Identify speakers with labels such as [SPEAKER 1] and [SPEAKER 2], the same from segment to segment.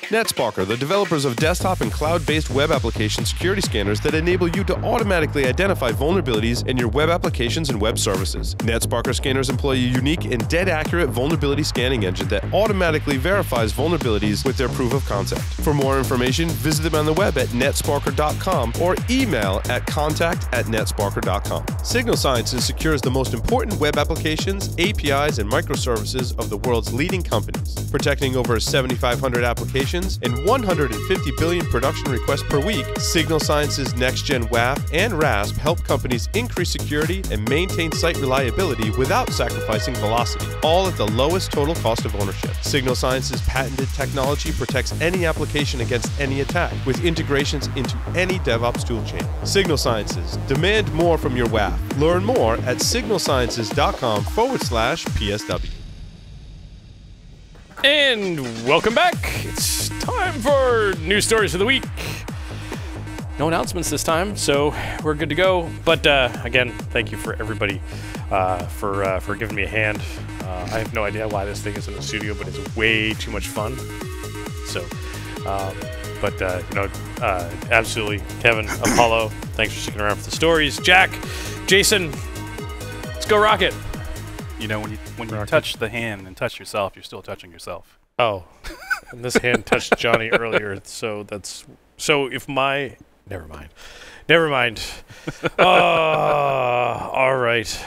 [SPEAKER 1] NetSparker, the developers of desktop and cloud-based web application security scanners that enable you to automatically identify vulnerabilities in your web applications and web services. NetSparker scanners employ a unique and dead-accurate vulnerability scanning engine that automatically verifies vulnerabilities with their proof of concept. For more information, visit them on the web at netsparker.com or email at contact@netsparker.com. Signal Sciences secures the most important web applications, APIs, and microservices of the world's leading companies, protecting over 7,500 applications and 150 billion production requests per week. Signal Sciences Next-Gen WAF and RASP help companies increase security and maintain site reliability without sacrificing velocity, all at the lowest total cost of ownership. Signal Sciences' patented technology protects any application against any attack, with integrations into any DevOps toolchain. Signal Sciences, demand more from your WAF. Learn more at signalsciences.com/PSW.
[SPEAKER 2] And welcome back. It's time for news stories of the week. No announcements this time, so we're good to go. But again, thank you for everybody for giving me a hand. I have no idea why this thing is in the studio, but it's way too much fun. So, absolutely, Kevin, Apollo, thanks for sticking around for the stories. Jack, Jason, let's go Rocket.
[SPEAKER 3] You know, when you touch the hand and touch yourself, you're still touching yourself.
[SPEAKER 2] Oh, and this hand touched Johnny earlier, so if my never mind. All right.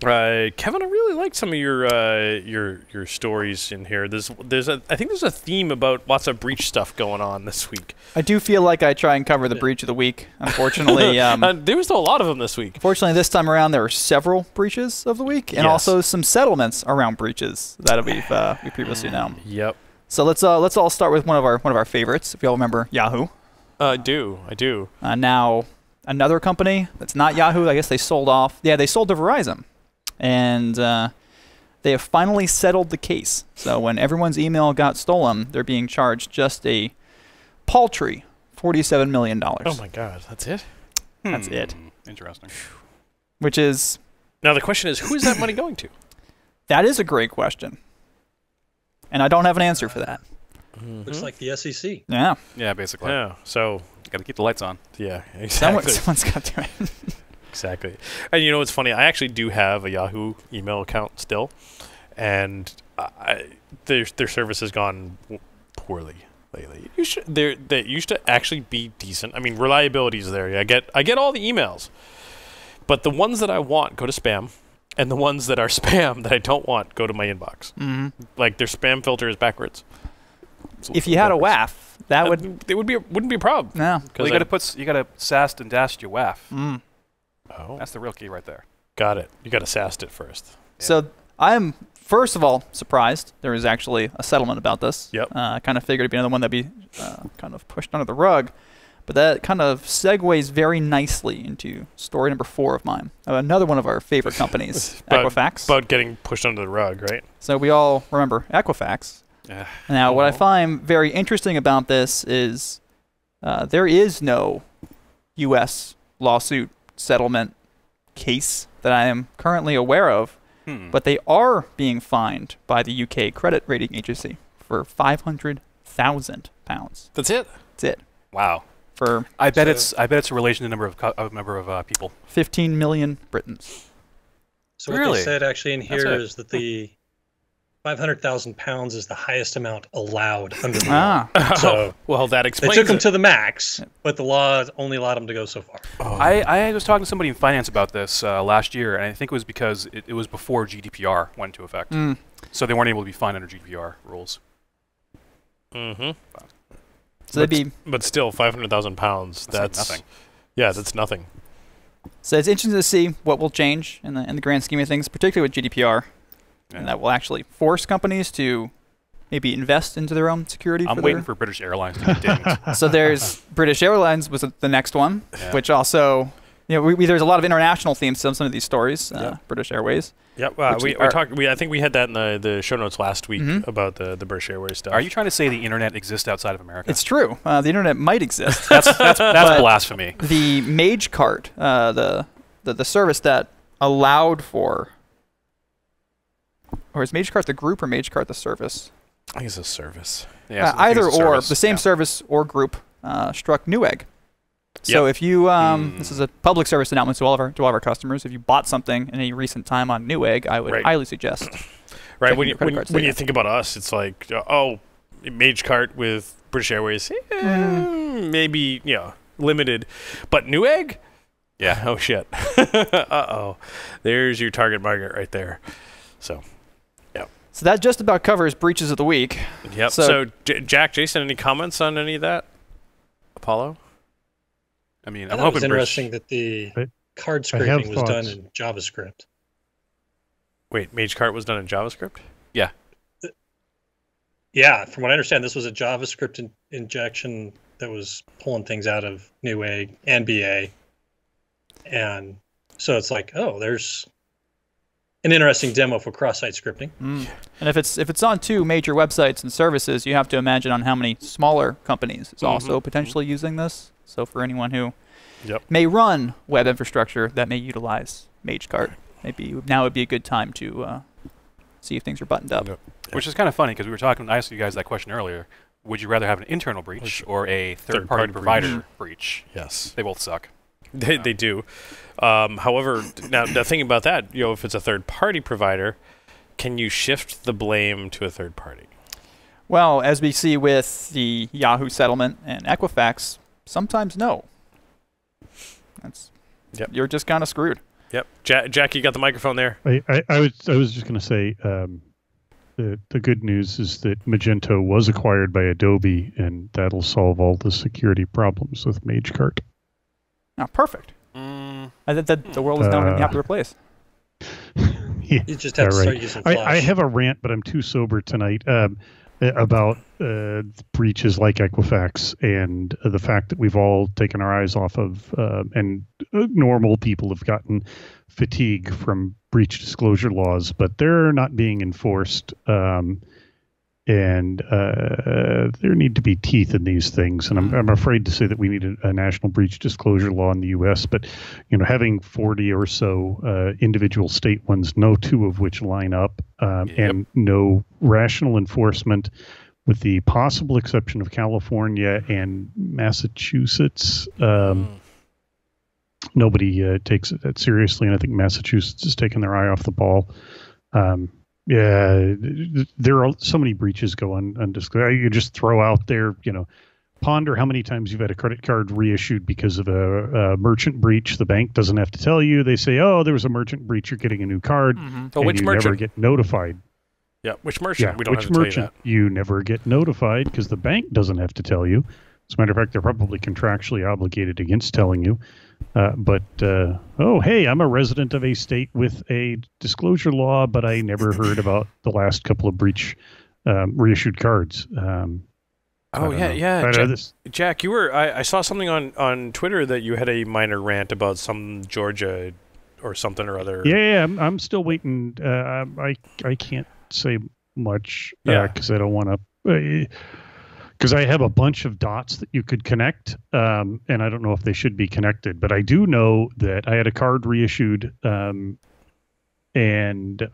[SPEAKER 2] Kevin, I really liked some of your stories in here. I think there's a theme about lots of breach stuff going on this week.
[SPEAKER 4] I do feel like I try and cover the breach of the week. Unfortunately,
[SPEAKER 2] there was still a lot of them this week.
[SPEAKER 4] Unfortunately, this time around there were several breaches of the week, and also some settlements around breaches that we previously known.
[SPEAKER 2] Yep.
[SPEAKER 4] So let's all start with one of our favorites. If you all remember Yahoo.
[SPEAKER 2] I do.
[SPEAKER 4] Now another company that's not Yahoo. I guess they sold off. Yeah, they sold to Verizon. And they have finally settled the case. So when everyone's email got stolen, they're being charged just a paltry $47 million.
[SPEAKER 2] Oh my God, that's it?
[SPEAKER 4] That's it.
[SPEAKER 3] Interesting.
[SPEAKER 4] Which is...
[SPEAKER 2] Now the question is, who is that money going to?
[SPEAKER 4] That is a great question. And I don't have an answer for that.
[SPEAKER 5] Looks like the SEC.
[SPEAKER 4] Yeah.
[SPEAKER 3] Yeah, basically.
[SPEAKER 2] Yeah, so...
[SPEAKER 3] Got to keep the lights on.
[SPEAKER 2] Yeah, exactly.
[SPEAKER 4] Someone's got to do it.
[SPEAKER 2] Exactly. And you know what's funny? I actually do have a Yahoo email account still, and their service has gone poorly lately. They used to actually be decent. I mean, reliability is there. I get all the emails, but the ones that I want go to spam, and the ones that are spam that I don't want go to my inbox.
[SPEAKER 4] Mm-hmm.
[SPEAKER 2] Like their spam filter is backwards.
[SPEAKER 4] If you had a WAF,
[SPEAKER 2] wouldn't be a problem.
[SPEAKER 4] No.
[SPEAKER 3] Well, you got to SAST and dashed your WAF.
[SPEAKER 4] Mm.
[SPEAKER 2] Oh.
[SPEAKER 3] That's the real key right there.
[SPEAKER 2] Got it. You got to SAST it first.
[SPEAKER 4] Yeah. So I'm, first of all, surprised there was actually a settlement about this.
[SPEAKER 2] Yep.
[SPEAKER 4] I kind of figured it'd be another one that'd be kind of pushed under the rug. But that kind of segues very nicely into story number 4 of mine. Another one of our favorite companies, Equifax.
[SPEAKER 2] About getting pushed under the rug, right?
[SPEAKER 4] So we all remember Equifax. Now, what I find very interesting about this is there is no U.S. lawsuit settlement case that I am currently aware of, but they are being fined by the UK credit rating agency for £500,000.
[SPEAKER 2] That's it?
[SPEAKER 4] That's it.
[SPEAKER 3] Wow.
[SPEAKER 4] For
[SPEAKER 3] I bet it's a relation to number of people.
[SPEAKER 4] 15 million Britons.
[SPEAKER 5] So what they said actually in here is that the £500,000 is the highest amount allowed under the law. So
[SPEAKER 2] well, that explains
[SPEAKER 5] they took them to the max, but the law only allowed them to go so far.
[SPEAKER 3] Oh. I was talking to somebody in finance about this last year, and I think it was because it was before GDPR went into effect. So they weren't able to be fined under GDPR rules.
[SPEAKER 2] Mm-hmm.
[SPEAKER 4] So
[SPEAKER 2] but still, £500,000. That's
[SPEAKER 3] nothing.
[SPEAKER 2] Yeah, that's nothing.
[SPEAKER 4] So it's interesting to see what will change in the grand scheme of things, particularly with GDPR. Yeah. And that will actually force companies to maybe invest into their own security.
[SPEAKER 3] I'm waiting for British Airlines to be dinged.
[SPEAKER 4] So there's British Airlines was the next one, which also, you know, there's a lot of international themes to some of these stories. British Airways.
[SPEAKER 2] Yeah, we talked. I think we had that in the show notes last week about the British Airways stuff.
[SPEAKER 3] Are you trying to say the internet exists outside of America?
[SPEAKER 4] It's true. The internet might exist.
[SPEAKER 3] That's blasphemy.
[SPEAKER 4] The Mage Cart, the service that allowed for. Or is MageCart the group or MageCart the service?
[SPEAKER 2] I think it's a service.
[SPEAKER 3] Yeah,
[SPEAKER 4] either or, the same service or group struck Newegg. So if you, this is a public service announcement to all of our customers. If you bought something in any recent time on Newegg, I would highly suggest.
[SPEAKER 2] Right. When you think about us, it's like, oh, MageCart with British Airways, maybe limited, but Newegg, yeah. Oh shit. Uh-oh. There's your target market right there. So.
[SPEAKER 4] So that just about covers breaches of the week.
[SPEAKER 2] Yep. So Jack, Jason, any comments on any of that? Apollo?
[SPEAKER 3] I mean,
[SPEAKER 5] I'm hoping it's interesting that the card scraping was done in JavaScript.
[SPEAKER 2] Wait, MageCart was done in JavaScript?
[SPEAKER 3] Yeah.
[SPEAKER 5] Yeah, from what I understand, this was a JavaScript injection that was pulling things out of Newegg and BA. And so it's like, oh, there's an interesting demo for cross-site scripting.
[SPEAKER 4] And if it's on 2 major websites and services, you have to imagine on how many smaller companies is also potentially using this. So for anyone who may run web infrastructure that may utilize MageCart, maybe now would be a good time to see if things are buttoned up.
[SPEAKER 3] Which is kind of funny because we were talking, I asked you guys that question earlier. Would you rather have an internal breach or a third-party provider breach?
[SPEAKER 2] Yes.
[SPEAKER 3] They both suck.
[SPEAKER 2] They do. However, now the thing about that, if it's a third-party provider, can you shift the blame to a third party?
[SPEAKER 4] Well, as we see with the Yahoo settlement and Equifax, sometimes no. You're just kind of screwed.
[SPEAKER 2] Yep. Jack, you got the microphone there.
[SPEAKER 6] I was just going to say the good news is that Magento was acquired by Adobe, and that'll solve all the security problems with MageCart.
[SPEAKER 4] Oh, perfect. I think that the world is now in a happier place.
[SPEAKER 5] You just have to start using Flash.
[SPEAKER 6] I have a rant, but I'm too sober tonight about breaches like Equifax and the fact that we've all taken our eyes off of, and normal people have gotten fatigue from breach disclosure laws, but they're not being enforced. And there need to be teeth in these things. And I'm afraid to say that we need a national breach disclosure law in the U.S., but having 40 or so individual state ones, no 2 of which line up, and no rational enforcement, with the possible exception of California and Massachusetts. Nobody takes it that seriously, and I think Massachusetts has taken their eye off the ball. Yeah, there are so many breaches go undisclosed. You just throw out there, ponder how many times you've had a credit card reissued because of a merchant breach. The bank doesn't have to tell you. They say, oh, there was a merchant breach. You're getting a new card. And
[SPEAKER 2] which
[SPEAKER 6] you
[SPEAKER 2] merchant?
[SPEAKER 6] Never get notified.
[SPEAKER 2] Yeah, which merchant?
[SPEAKER 6] Yeah,
[SPEAKER 2] we don't
[SPEAKER 6] which
[SPEAKER 2] have to
[SPEAKER 6] merchant?
[SPEAKER 2] Tell you that.
[SPEAKER 6] You never get notified because the bank doesn't have to tell you. As a matter of fact, they're probably contractually obligated against telling you. Oh, hey, I'm a resident of a state with a disclosure law, but I never heard about the last couple of reissued cards.
[SPEAKER 2] Jack, you were. I saw something on Twitter that you had a minor rant about some Georgia or something or other.
[SPEAKER 6] Yeah, I'm still waiting. I can't say much because I don't want to. Because I have a bunch of dots that you could connect, and I don't know if they should be connected. But I do know that I had a card reissued, and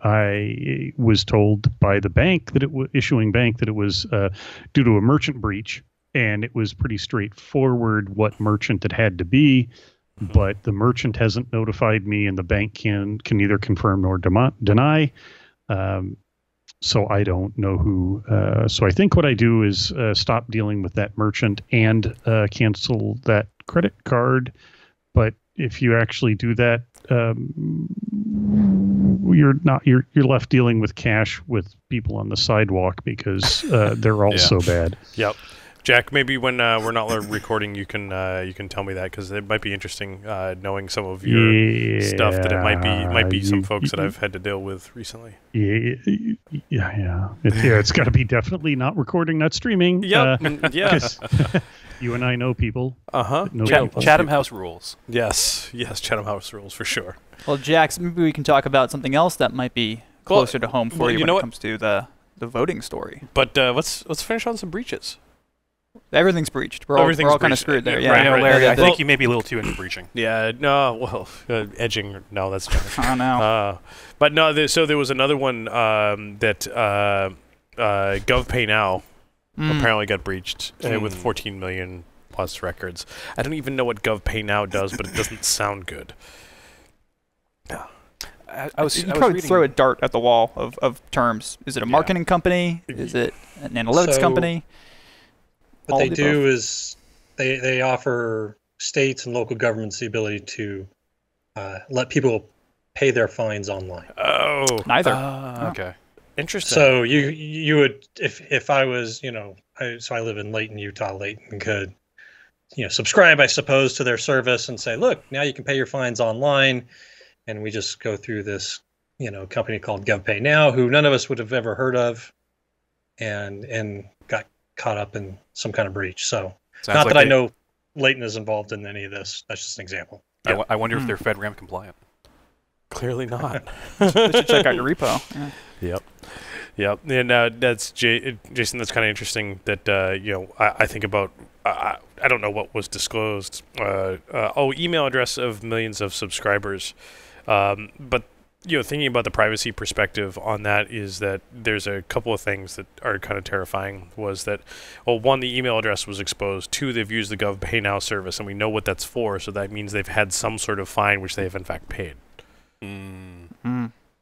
[SPEAKER 6] I was told by the bank that issuing bank that it was due to a merchant breach, and it was pretty straightforward what merchant it had to be. But the merchant hasn't notified me, and the bank can neither confirm nor deny. So I don't know who. So I think what I do is stop dealing with that merchant and cancel that credit card. But if you actually do that, you're left dealing with cash with people on the sidewalk because they're all so bad.
[SPEAKER 2] Yep. Jack, maybe when we're not recording, you can tell me that because it might be interesting knowing some of your stuff that it might be some folks that I've had to deal with recently.
[SPEAKER 6] It's got to be definitely not recording, not streaming.
[SPEAKER 2] Yep.
[SPEAKER 6] You and I know people.
[SPEAKER 3] Chatham House rules.
[SPEAKER 2] Yes, Chatham House rules for sure.
[SPEAKER 4] Well, Jax, maybe we can talk about something else that might be closer to home for you when it comes to the voting story.
[SPEAKER 2] But let's finish on some breaches.
[SPEAKER 4] Everything's breached. We're all kind of screwed there. Yeah,
[SPEAKER 3] right. Larry, I think you may be a little too into breaching.
[SPEAKER 2] Yeah, no, edging. No, that's
[SPEAKER 4] oh no.
[SPEAKER 2] But no, so there was another one that GovPay Now apparently got breached with 14 million plus records. I don't even know what GovPay Now does, but it doesn't sound good.
[SPEAKER 4] You probably throw a dart at the wall of terms. Is it a marketing company? Is it an analytics company?
[SPEAKER 5] What they do is they offer states and local governments the ability to let people pay their fines online.
[SPEAKER 2] Oh,
[SPEAKER 4] neither.
[SPEAKER 3] Okay,
[SPEAKER 2] interesting.
[SPEAKER 5] So you would if I was I live in Layton, Utah. Layton could subscribe, I suppose, to their service and say, look, now you can pay your fines online. And we just go through this, company called GovPay Now, who none of us would have ever heard of, and got caught up in some kind of breach. So, not that I know Layton is involved in any of this. That's just an example.
[SPEAKER 3] I wonder if they're FedRAMP compliant.
[SPEAKER 2] Clearly not.
[SPEAKER 4] They should check out your repo.
[SPEAKER 2] Yeah. Yep. And that's Jason. That's kind of interesting. That I think about. I don't know what was disclosed. Email address of millions of subscribers. But thinking about the privacy perspective on that is that there's a couple of things that are kind of terrifying. Was that, one, the email address was exposed. Two, they've used the GovPay Now service, and we know what that's for. So that means they've had some sort of fine, which they have in fact paid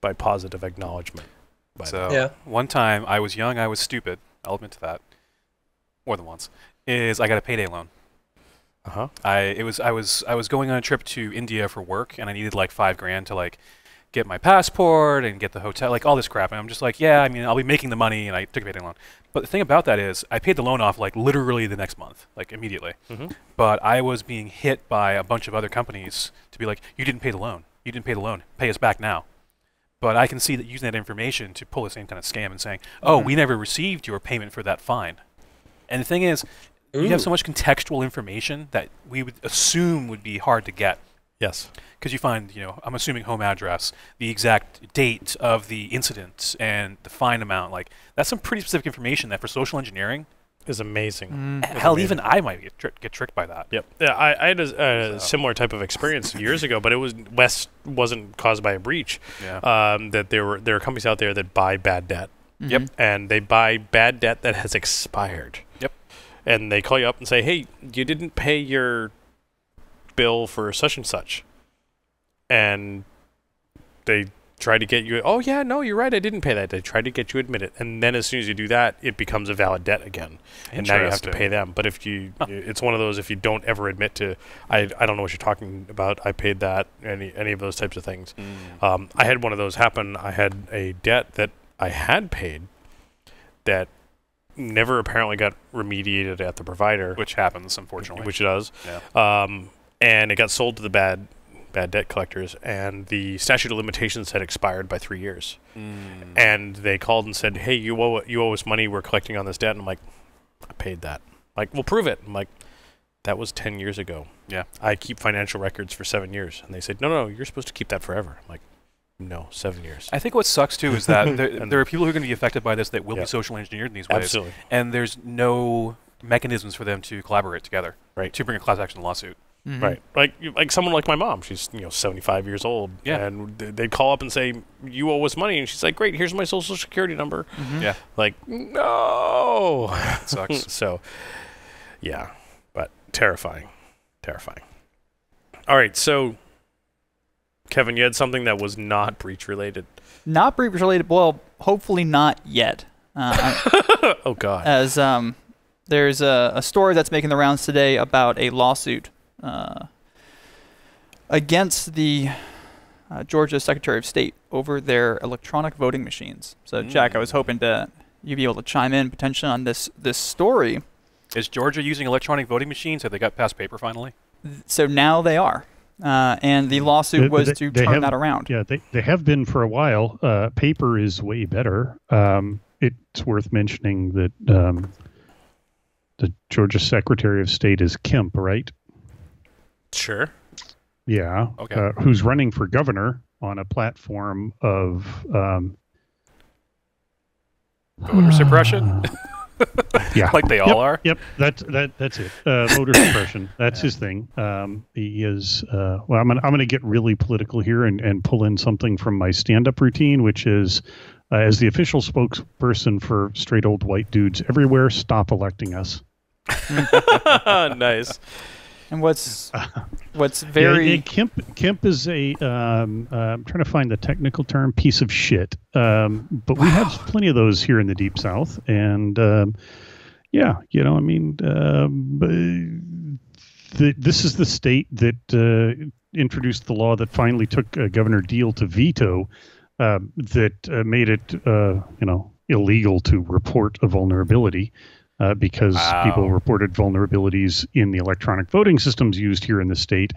[SPEAKER 2] by positive acknowledgement.
[SPEAKER 3] One time I was young, I was stupid. I'll admit to that. More than once. I got a payday loan. I was going on a trip to India for work, and I needed like $5,000 to get my passport and get the hotel, all this crap. And I'm just like, I'll be making the money, and I took a payday loan. But the thing about that is, I paid the loan off literally the next month, immediately. But I was being hit by a bunch of other companies to be like, you didn't pay the loan. You didn't pay the loan. Pay us back now. But I can see that using that information to pull the same kind of scam and saying, we never received your payment for that fine. And the thing is, you have so much contextual information that we would assume would be hard to get.
[SPEAKER 2] Yes.
[SPEAKER 3] Because you find, I'm assuming home address, the exact date of the incident, and the fine amount. That's some pretty specific information that for social engineering
[SPEAKER 2] is amazing.
[SPEAKER 3] Hell, even I might get tricked by that.
[SPEAKER 2] Yep. Yeah, I had a similar type of experience years ago, but it wasn't caused by a breach.
[SPEAKER 3] Yeah.
[SPEAKER 2] That there were companies out there that buy bad debt.
[SPEAKER 3] Yep.
[SPEAKER 2] And they buy bad debt that has expired.
[SPEAKER 3] Yep.
[SPEAKER 2] And they call you up and say, hey, you didn't pay your bill for such and such. And they try to get you, no, you're right, I didn't pay that. They try to get you to admit it. And then as soon as you do that, it becomes a valid debt again. And now you have to pay them. But if it's one of those, if you don't ever admit to, I don't know what you're talking about, I paid that, any of those types of things. I had one of those happen. I had a debt that I had paid that never apparently got remediated at the provider,
[SPEAKER 3] which happens, unfortunately.
[SPEAKER 2] Which it does.
[SPEAKER 3] Yeah.
[SPEAKER 2] And it got sold to the bad debt collectors, and the statute of limitations had expired by 3 years. And they called and said, hey, you owe us money, we're collecting on this debt. And I'm like, I paid that. Well, prove it. I'm like, that was 10 years ago.
[SPEAKER 3] Yeah.
[SPEAKER 2] I keep financial records for 7 years. And they said, no, you're supposed to keep that forever. I'm like, no, 7 years.
[SPEAKER 3] I think what sucks, too, is that there are people who are going to be affected by this that will be social engineered in these ways.
[SPEAKER 2] Absolutely.
[SPEAKER 3] And there's no mechanisms for them to collaborate together, to bring a class action lawsuit.
[SPEAKER 2] Right. Like someone like my mom, she's 75 years old.
[SPEAKER 3] Yeah.
[SPEAKER 2] And they'd call up and say, you owe us money. And she's like, great, here's my social security number.
[SPEAKER 3] Yeah.
[SPEAKER 2] No.
[SPEAKER 3] It sucks.
[SPEAKER 2] So, yeah. But terrifying. All right, so Kevin, you had something that was not breach related.
[SPEAKER 4] Not breach related. Well, hopefully not yet.
[SPEAKER 2] Oh God.
[SPEAKER 4] As there's a story that's making the rounds today about a lawsuit against the Georgia Secretary of State over their electronic voting machines. So, Jack, I was hoping you'd be able to chime in potentially on this story.
[SPEAKER 3] Is Georgia using electronic voting machines? Have they got past paper finally? So
[SPEAKER 4] now they are. And the lawsuit was to turn that around.
[SPEAKER 6] Yeah, they have been for a while. Paper is way better. It's worth mentioning that the Georgia Secretary of State is Kemp, right?
[SPEAKER 2] Sure.
[SPEAKER 6] Yeah.
[SPEAKER 3] Okay.
[SPEAKER 6] Who's running for governor on a platform of
[SPEAKER 3] voter suppression?
[SPEAKER 6] Yeah,
[SPEAKER 3] like they all are.
[SPEAKER 6] Yep, that's it. Voter suppression. That's his thing. He is. Well, I'm gonna get really political here and pull in something from my stand-up routine, which is As the official spokesperson for straight old white dudes everywhere, stop electing us.
[SPEAKER 2] Nice.
[SPEAKER 4] And what's very
[SPEAKER 6] Kemp is a I'm trying to find the technical term, piece of shit. But we have plenty of those here in the Deep South, and yeah, you know, I mean, this is the state that introduced the law that finally took Governor Deal to veto, that made it illegal to report a vulnerability. Because people reported vulnerabilities in the electronic voting systems used here in the state.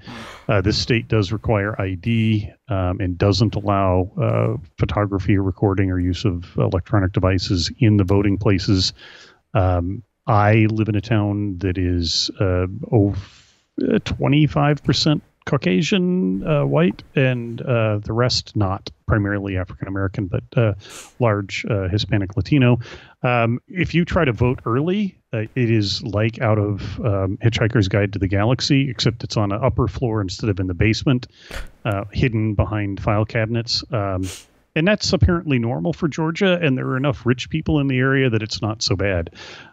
[SPEAKER 6] This state does require ID and doesn't allow photography or recording or use of electronic devices in the voting places. I live in a town that is 25% Caucasian, white, and the rest not, primarily African American, but large Hispanic Latino. If you try to vote early, it is like out of Hitchhiker's Guide to the Galaxy, except it's on an upper floor instead of in the basement, hidden behind file cabinets. And that's apparently normal for Georgia, and there are enough rich people in the area that it's not so bad.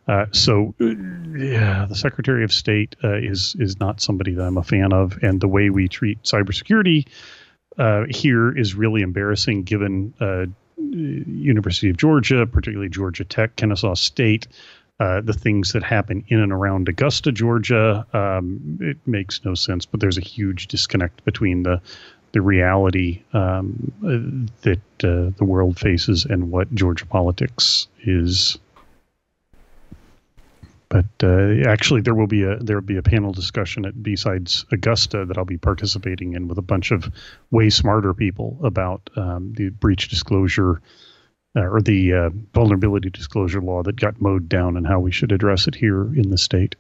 [SPEAKER 6] Yeah, the Secretary of State is not somebody that I'm a fan of, and the way we treat cybersecurity here is really embarrassing, given University of Georgia, particularly Georgia Tech, Kennesaw State, the things that happen in and around Augusta, Georgia. It makes no sense, but there's a huge disconnect between the reality that the world faces and what Georgia politics is. But actually, there will be a panel discussion at B-Sides Augusta that I'll be participating in with a bunch of way smarter people about the breach disclosure or the vulnerability disclosure law that got mowed down and how we should address it here in the state.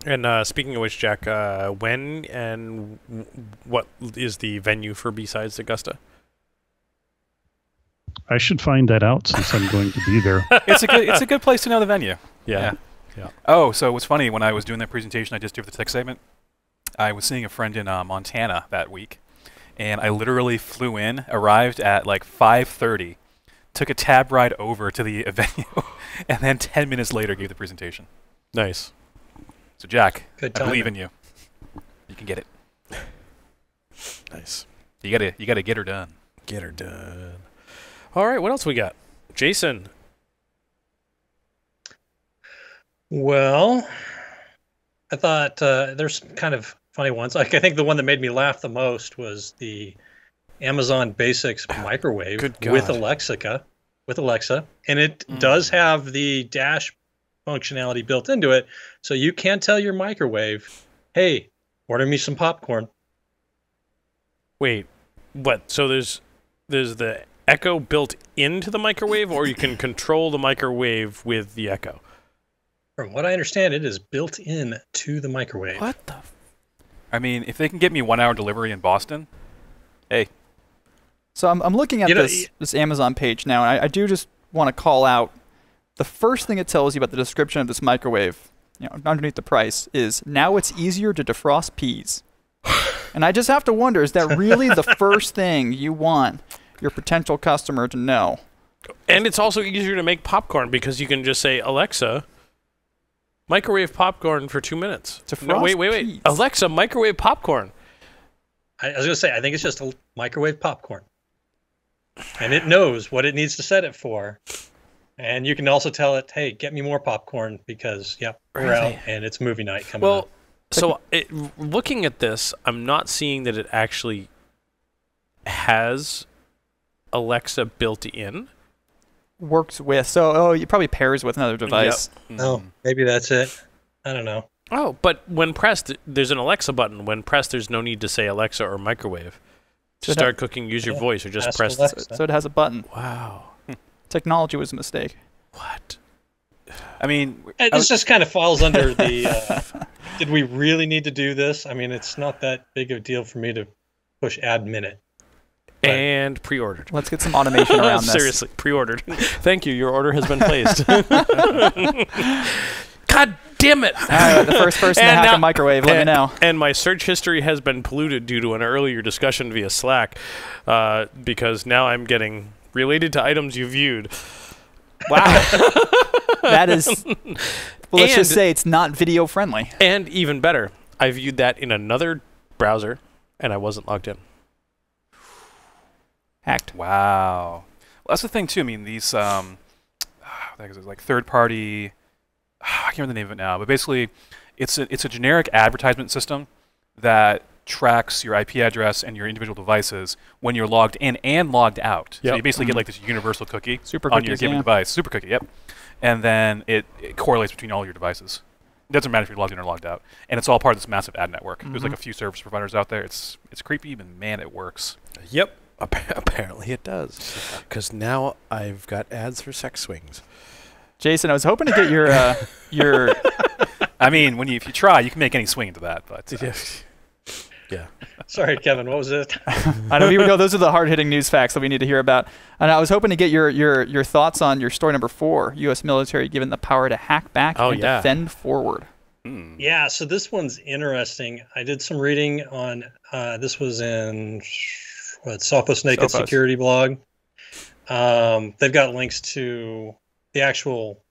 [SPEAKER 2] And speaking of which, Jack, when and what is the venue for B-Sides Augusta?
[SPEAKER 6] I should find that out since I'm going to be there.
[SPEAKER 3] It's a good place to know the venue.
[SPEAKER 2] Yeah.
[SPEAKER 3] Oh, so what's funny, when I was doing that presentation I just did for the tech segment, I was seeing a friend in Montana that week, and I literally flew in, arrived at like 5:30, took a tab ride over to the venue, and then 10 minutes later gave the presentation.
[SPEAKER 2] Nice.
[SPEAKER 3] So Jack, I
[SPEAKER 5] Good timing.
[SPEAKER 3] believe in you. You can get it.
[SPEAKER 2] Nice.
[SPEAKER 3] You gotta get her done.
[SPEAKER 2] Get her done. All right, what else we got? Jason.
[SPEAKER 5] Well, I thought there's kind of funny ones. Like, I think the one that made me laugh the most was the Amazon Basics microwave with Alexa, and it does have the dash functionality built into it, so you can tell your microwave, "Hey, order me some popcorn."
[SPEAKER 2] Wait, what? So there's the Echo built into the microwave, or you can control the microwave with the Echo?
[SPEAKER 5] From what I understand, it is built in to the microwave.
[SPEAKER 2] What the?
[SPEAKER 3] I mean, if they can get me 1 hour delivery in Boston, hey.
[SPEAKER 4] So I'm looking at this Amazon page now, and I do just want to call out the first thing it tells you about the description of this microwave, underneath the price, is now it's easier to defrost peas. And I just have to wonder, is that really the first thing you want your potential customer to know?
[SPEAKER 2] And it's also easier to make popcorn because you can just say, "Alexa, microwave popcorn for 2 minutes."
[SPEAKER 4] No,
[SPEAKER 2] wait.
[SPEAKER 4] peas.
[SPEAKER 2] Alexa, microwave popcorn.
[SPEAKER 5] I was going to say, I think it's just a microwave popcorn. And it knows what it needs to set it for. And you can also tell it, "Hey, get me more popcorn because, we're out and it's movie night coming up."
[SPEAKER 2] So looking at this, I'm not seeing that it actually has Alexa built in.
[SPEAKER 4] Works with, so it probably pairs with another device.
[SPEAKER 2] Yep.
[SPEAKER 5] Oh, maybe that's it. I don't know.
[SPEAKER 2] Oh, but when pressed, there's an Alexa button. When pressed, there's no need to say Alexa or microwave. To start cooking, use your voice or just
[SPEAKER 5] Ask
[SPEAKER 2] press.
[SPEAKER 5] Alexa.
[SPEAKER 4] So it has a button.
[SPEAKER 2] Wow.
[SPEAKER 4] Technology was a mistake.
[SPEAKER 2] What?
[SPEAKER 3] I mean,
[SPEAKER 5] This just kind of falls under the, did we really need to do this? I mean, it's not that big of a deal for me to push add minute.
[SPEAKER 2] And pre-ordered.
[SPEAKER 4] Let's get some automation around this.
[SPEAKER 2] Seriously, pre-ordered. Thank you. Your order has been placed. God damn it!
[SPEAKER 4] The first person to hack a microwave, let me know.
[SPEAKER 2] And my search history has been polluted due to an earlier discussion via Slack, because now I'm getting related to items you viewed.
[SPEAKER 4] Wow. That is... Well, let's just say it's not video friendly.
[SPEAKER 2] And even better, I viewed that in another browser, and I wasn't logged in.
[SPEAKER 4] Hacked.
[SPEAKER 3] Wow. Well, that's the thing, too. I mean, these like third-party... I can't remember the name of it now, but basically, it's a generic advertisement system that tracks your IP address and your individual devices when you're logged in and logged out.
[SPEAKER 2] Yep.
[SPEAKER 3] So you basically get like this universal cookie
[SPEAKER 4] Super
[SPEAKER 3] on
[SPEAKER 4] cookies,
[SPEAKER 3] your given device. Super cookie, yep. And then it correlates between all your devices. It doesn't matter if you're logged in or logged out. And it's all part of this massive ad network. There's like a few service providers out there. It's creepy, but man, it works.
[SPEAKER 2] Yep. Apparently it does. Because now I've got ads for sex swings.
[SPEAKER 4] Jason, I was hoping to get your
[SPEAKER 3] I mean, if you try, you can make any swing into that. But
[SPEAKER 2] yeah.
[SPEAKER 5] Sorry, Kevin. What was it?
[SPEAKER 4] I know. Here we go. Those are the hard-hitting news facts that we need to hear about. And I was hoping to get your thoughts on your story number 4: U.S. military given the power to hack back and defend forward.
[SPEAKER 5] Yeah. So this one's interesting. I did some reading on. This was in Sophos Naked Security blog. They've got links to the actual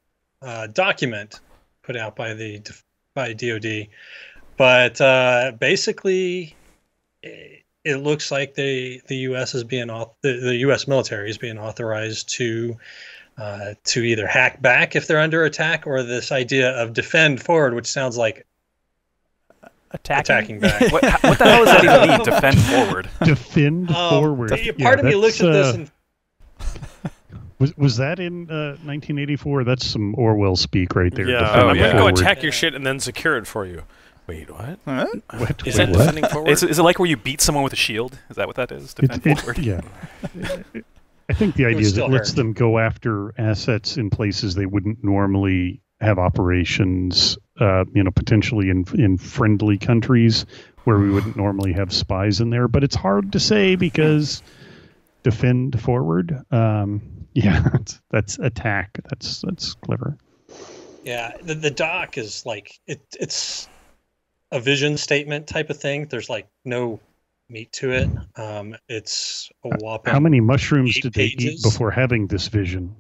[SPEAKER 5] document put out by DoD. But basically, it looks like the U.S. is being the U.S. military is being authorized to either hack back if they're under attack, or this idea of defend forward, which sounds like attacking back.
[SPEAKER 3] What the hell does that even mean? Defend forward.
[SPEAKER 6] Defend forward.
[SPEAKER 5] Part of me looks at this and.
[SPEAKER 6] Was that in 1984? That's some Orwell speak right there.
[SPEAKER 2] Yeah. I'm going to go attack your shit and then secure it for you. Wait, what? Is that defending forward?
[SPEAKER 3] Is it like where you beat someone with a shield? Is that what that is? Defend forward?
[SPEAKER 6] Yeah. I think the idea is it lets them go after assets in places they wouldn't normally have operations, potentially in friendly countries where we wouldn't normally have spies in there. But it's hard to say because defend forward. Yeah, that's attack. That's clever.
[SPEAKER 5] Yeah, the doc is like it's a vision statement type of thing. There's like no meat to it. It's a whopping.
[SPEAKER 6] How many mushrooms did they
[SPEAKER 5] pages.
[SPEAKER 6] eat before having this vision?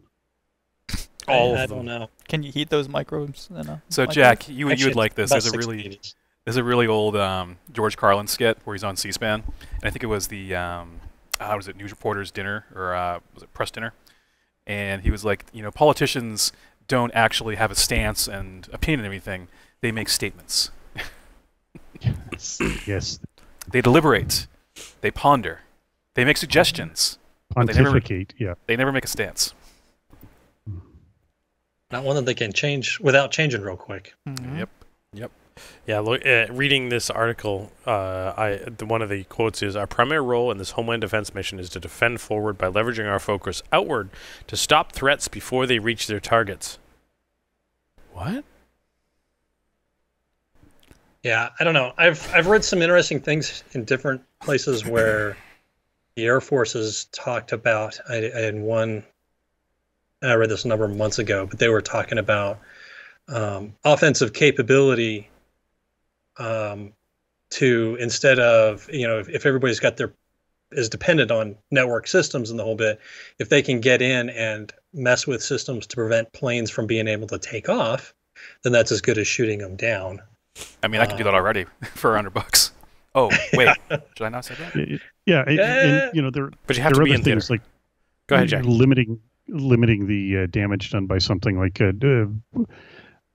[SPEAKER 2] All of
[SPEAKER 5] I
[SPEAKER 2] them.
[SPEAKER 5] don't know.
[SPEAKER 4] Can you heat those microbes?
[SPEAKER 3] So Jack, you would like this. There's a really old George Carlin skit where he's on C-SPAN, and I think it was the was it News Reporters dinner or was it press dinner? And he was like, politicians don't actually have a stance and opinion and everything. They make statements.
[SPEAKER 6] Yes.
[SPEAKER 3] They deliberate. They ponder. They make suggestions.
[SPEAKER 6] Pontificate,
[SPEAKER 3] They never make a stance.
[SPEAKER 5] Not one that they can change without changing real quick.
[SPEAKER 3] Mm-hmm. Yep.
[SPEAKER 2] Yeah, look, reading this article, one of the quotes is, "Our primary role in this Homeland Defense mission is to defend forward by leveraging our focus outward to stop threats before they reach their targets." What?
[SPEAKER 5] Yeah, I don't know. I've read some interesting things in different places where the Air Force has talked about. I had one. I read this a number of months ago, but they were talking about offensive capability. To instead of if everybody's got is dependent on network systems and the whole bit, if they can get in and mess with systems to prevent planes from being able to take off, then that's as good as shooting them down.
[SPEAKER 3] I mean, I can do that already for $100. Oh wait, should I not say that?
[SPEAKER 6] Yeah, and there.
[SPEAKER 2] But you have to be in
[SPEAKER 6] things
[SPEAKER 2] theater.
[SPEAKER 6] Like
[SPEAKER 2] go ahead, Jack.
[SPEAKER 6] Limiting the damage done by something like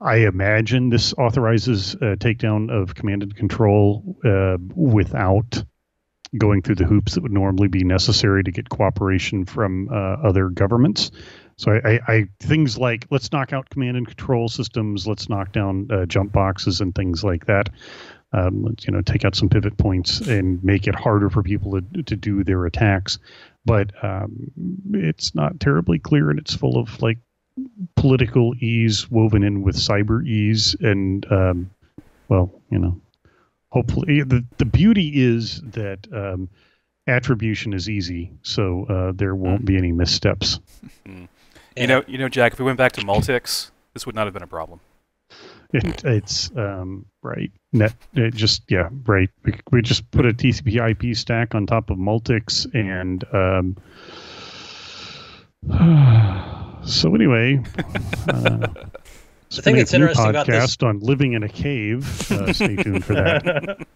[SPEAKER 6] I imagine this authorizes takedown of command and control without going through the hoops that would normally be necessary to get cooperation from other governments. So I things like let's knock out command and control systems, let's knock down jump boxes and things like that. Let's take out some pivot points and make it harder for people to do their attacks. But it's not terribly clear, and it's full of like political ease woven in with cyber ease, and hopefully the beauty is that attribution is easy, so there won't be any missteps.
[SPEAKER 3] Jack, if we went back to Multics, this would not have been a problem.
[SPEAKER 6] It's right. Right. We just put a TCP/IP stack on top of Multics, and So anyway,
[SPEAKER 5] the thing that's interesting about this
[SPEAKER 6] podcast on living in a cave. Stay tuned for that.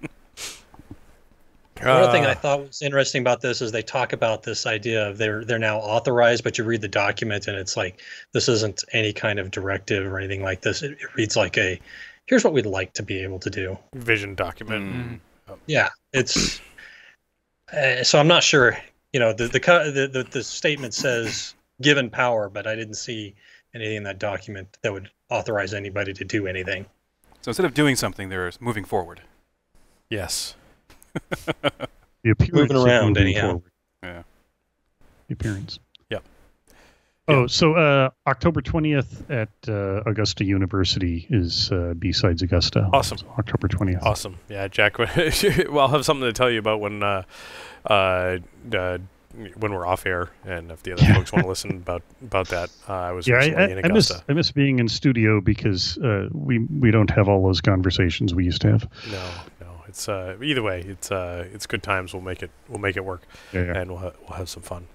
[SPEAKER 5] One thing I thought was interesting about this is they talk about this idea of they're now authorized, but you read the document and it's like this isn't any kind of directive or anything like this. It reads like here's what we'd like to be able to do.
[SPEAKER 2] Vision document.
[SPEAKER 5] Mm-hmm. Yeah, it's so I'm not sure. You know, the statement says given power, but I didn't see anything in that document that would authorize anybody to do anything.
[SPEAKER 3] So instead of doing something, they're moving forward.
[SPEAKER 2] Yes.
[SPEAKER 6] The appearance
[SPEAKER 5] moving around
[SPEAKER 6] moving
[SPEAKER 5] anyhow.
[SPEAKER 6] forward.
[SPEAKER 3] Yeah.
[SPEAKER 6] The appearance.
[SPEAKER 2] Yep.
[SPEAKER 6] Oh, so October 20th at Augusta University is B-Sides Augusta.
[SPEAKER 2] Awesome.
[SPEAKER 6] So October 20th.
[SPEAKER 2] Awesome. Yeah, Jack. Well, I'll have something to tell you about when we're off air, and if the other folks want to listen about that. I was recently in Augusta.
[SPEAKER 6] I miss being in studio because we don't have all those conversations we used to have.
[SPEAKER 2] No. It's either way. It's good times. We'll make it work, and we'll have some fun.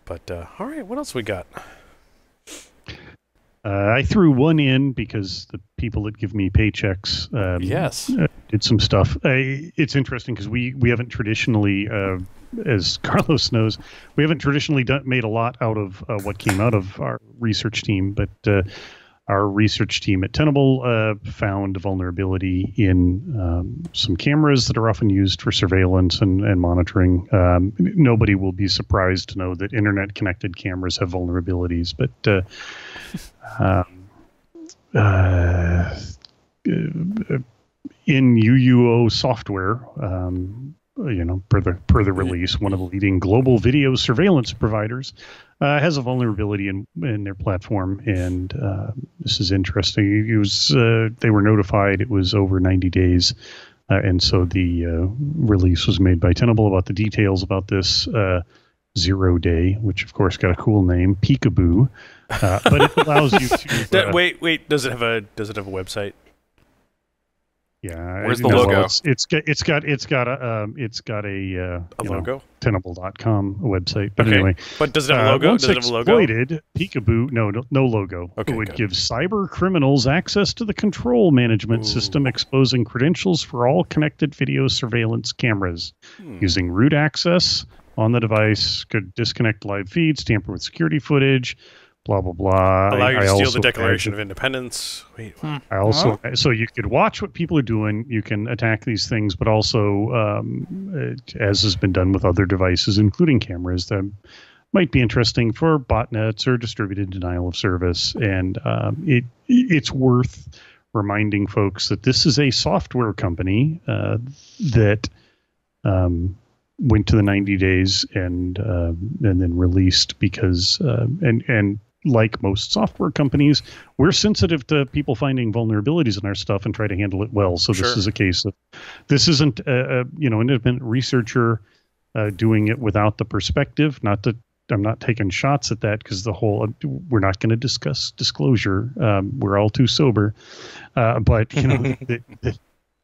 [SPEAKER 2] But all right, what else we got?
[SPEAKER 6] I threw one in because the people that give me paychecks did some stuff. It's interesting because we haven't traditionally, as Carlos knows, we haven't traditionally made a lot out of what came out of our research team, but our research team at Tenable found a vulnerability in some cameras that are often used for surveillance and monitoring. Nobody will be surprised to know that internet-connected cameras have vulnerabilities, but in UUO software, per the release, one of the leading global video surveillance providers has a vulnerability in their platform, and this is interesting. It was they were notified. It was over 90 days, and so the release was made by Tenable about the details about this 0 day, which of course got a cool name, Peekaboo, but it allows you to.
[SPEAKER 2] Wait. Does it have a website?
[SPEAKER 6] Yeah.
[SPEAKER 3] Where's the logo?
[SPEAKER 6] Well, it's got a
[SPEAKER 2] logo?
[SPEAKER 6] Tenable.com website. But
[SPEAKER 2] okay.
[SPEAKER 6] Anyway.
[SPEAKER 2] But does it have a logo?
[SPEAKER 6] Once
[SPEAKER 2] does it have a logo?
[SPEAKER 6] exploited, Peekaboo, no logo.
[SPEAKER 2] Okay,
[SPEAKER 6] it would give cyber criminals access to the control management system, exposing credentials for all connected video surveillance cameras. Using root access on the device, could disconnect live feeds, tamper with security footage, blah, blah, blah.
[SPEAKER 2] Allow you to steal the Declaration of Independence. Wait.
[SPEAKER 6] So you could watch what people are doing. You can attack these things, but also, as has been done with other devices, including cameras, that might be interesting for botnets or distributed denial of service. And it's worth reminding folks that this is a software company that went to the 90 days and then released because and like most software companies, we're sensitive to people finding vulnerabilities in our stuff and try to handle it well. So this is a case of this isn't an independent researcher doing it without the perspective. Not that I'm not taking shots at that, because we're not going to discuss disclosure. We're all too sober. But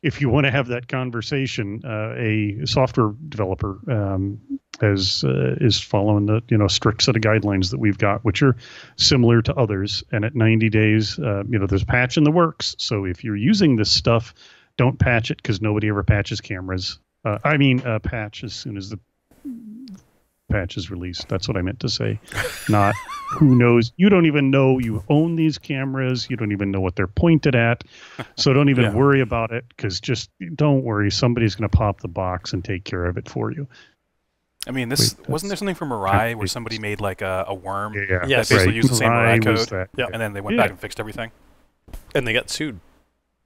[SPEAKER 6] if you want to have that conversation, a software developer is following the strict set of guidelines that we've got, which are similar to others. And at 90 days, there's a patch in the works. So if you're using this stuff, don't patch it, because nobody ever patches cameras. Patch as soon as the patch is released. That's what I meant to say. Not who knows. You don't even know you own these cameras. You don't even know what they're pointed at. So don't even worry about it, because just don't worry. Somebody's going to pop the box and take care of it for you.
[SPEAKER 3] I mean, wasn't there something from Mirai where somebody made like a worm that
[SPEAKER 2] Yes.
[SPEAKER 3] basically used the same Mirai code,
[SPEAKER 6] that,
[SPEAKER 3] and then they went back and fixed everything?
[SPEAKER 2] And they got sued.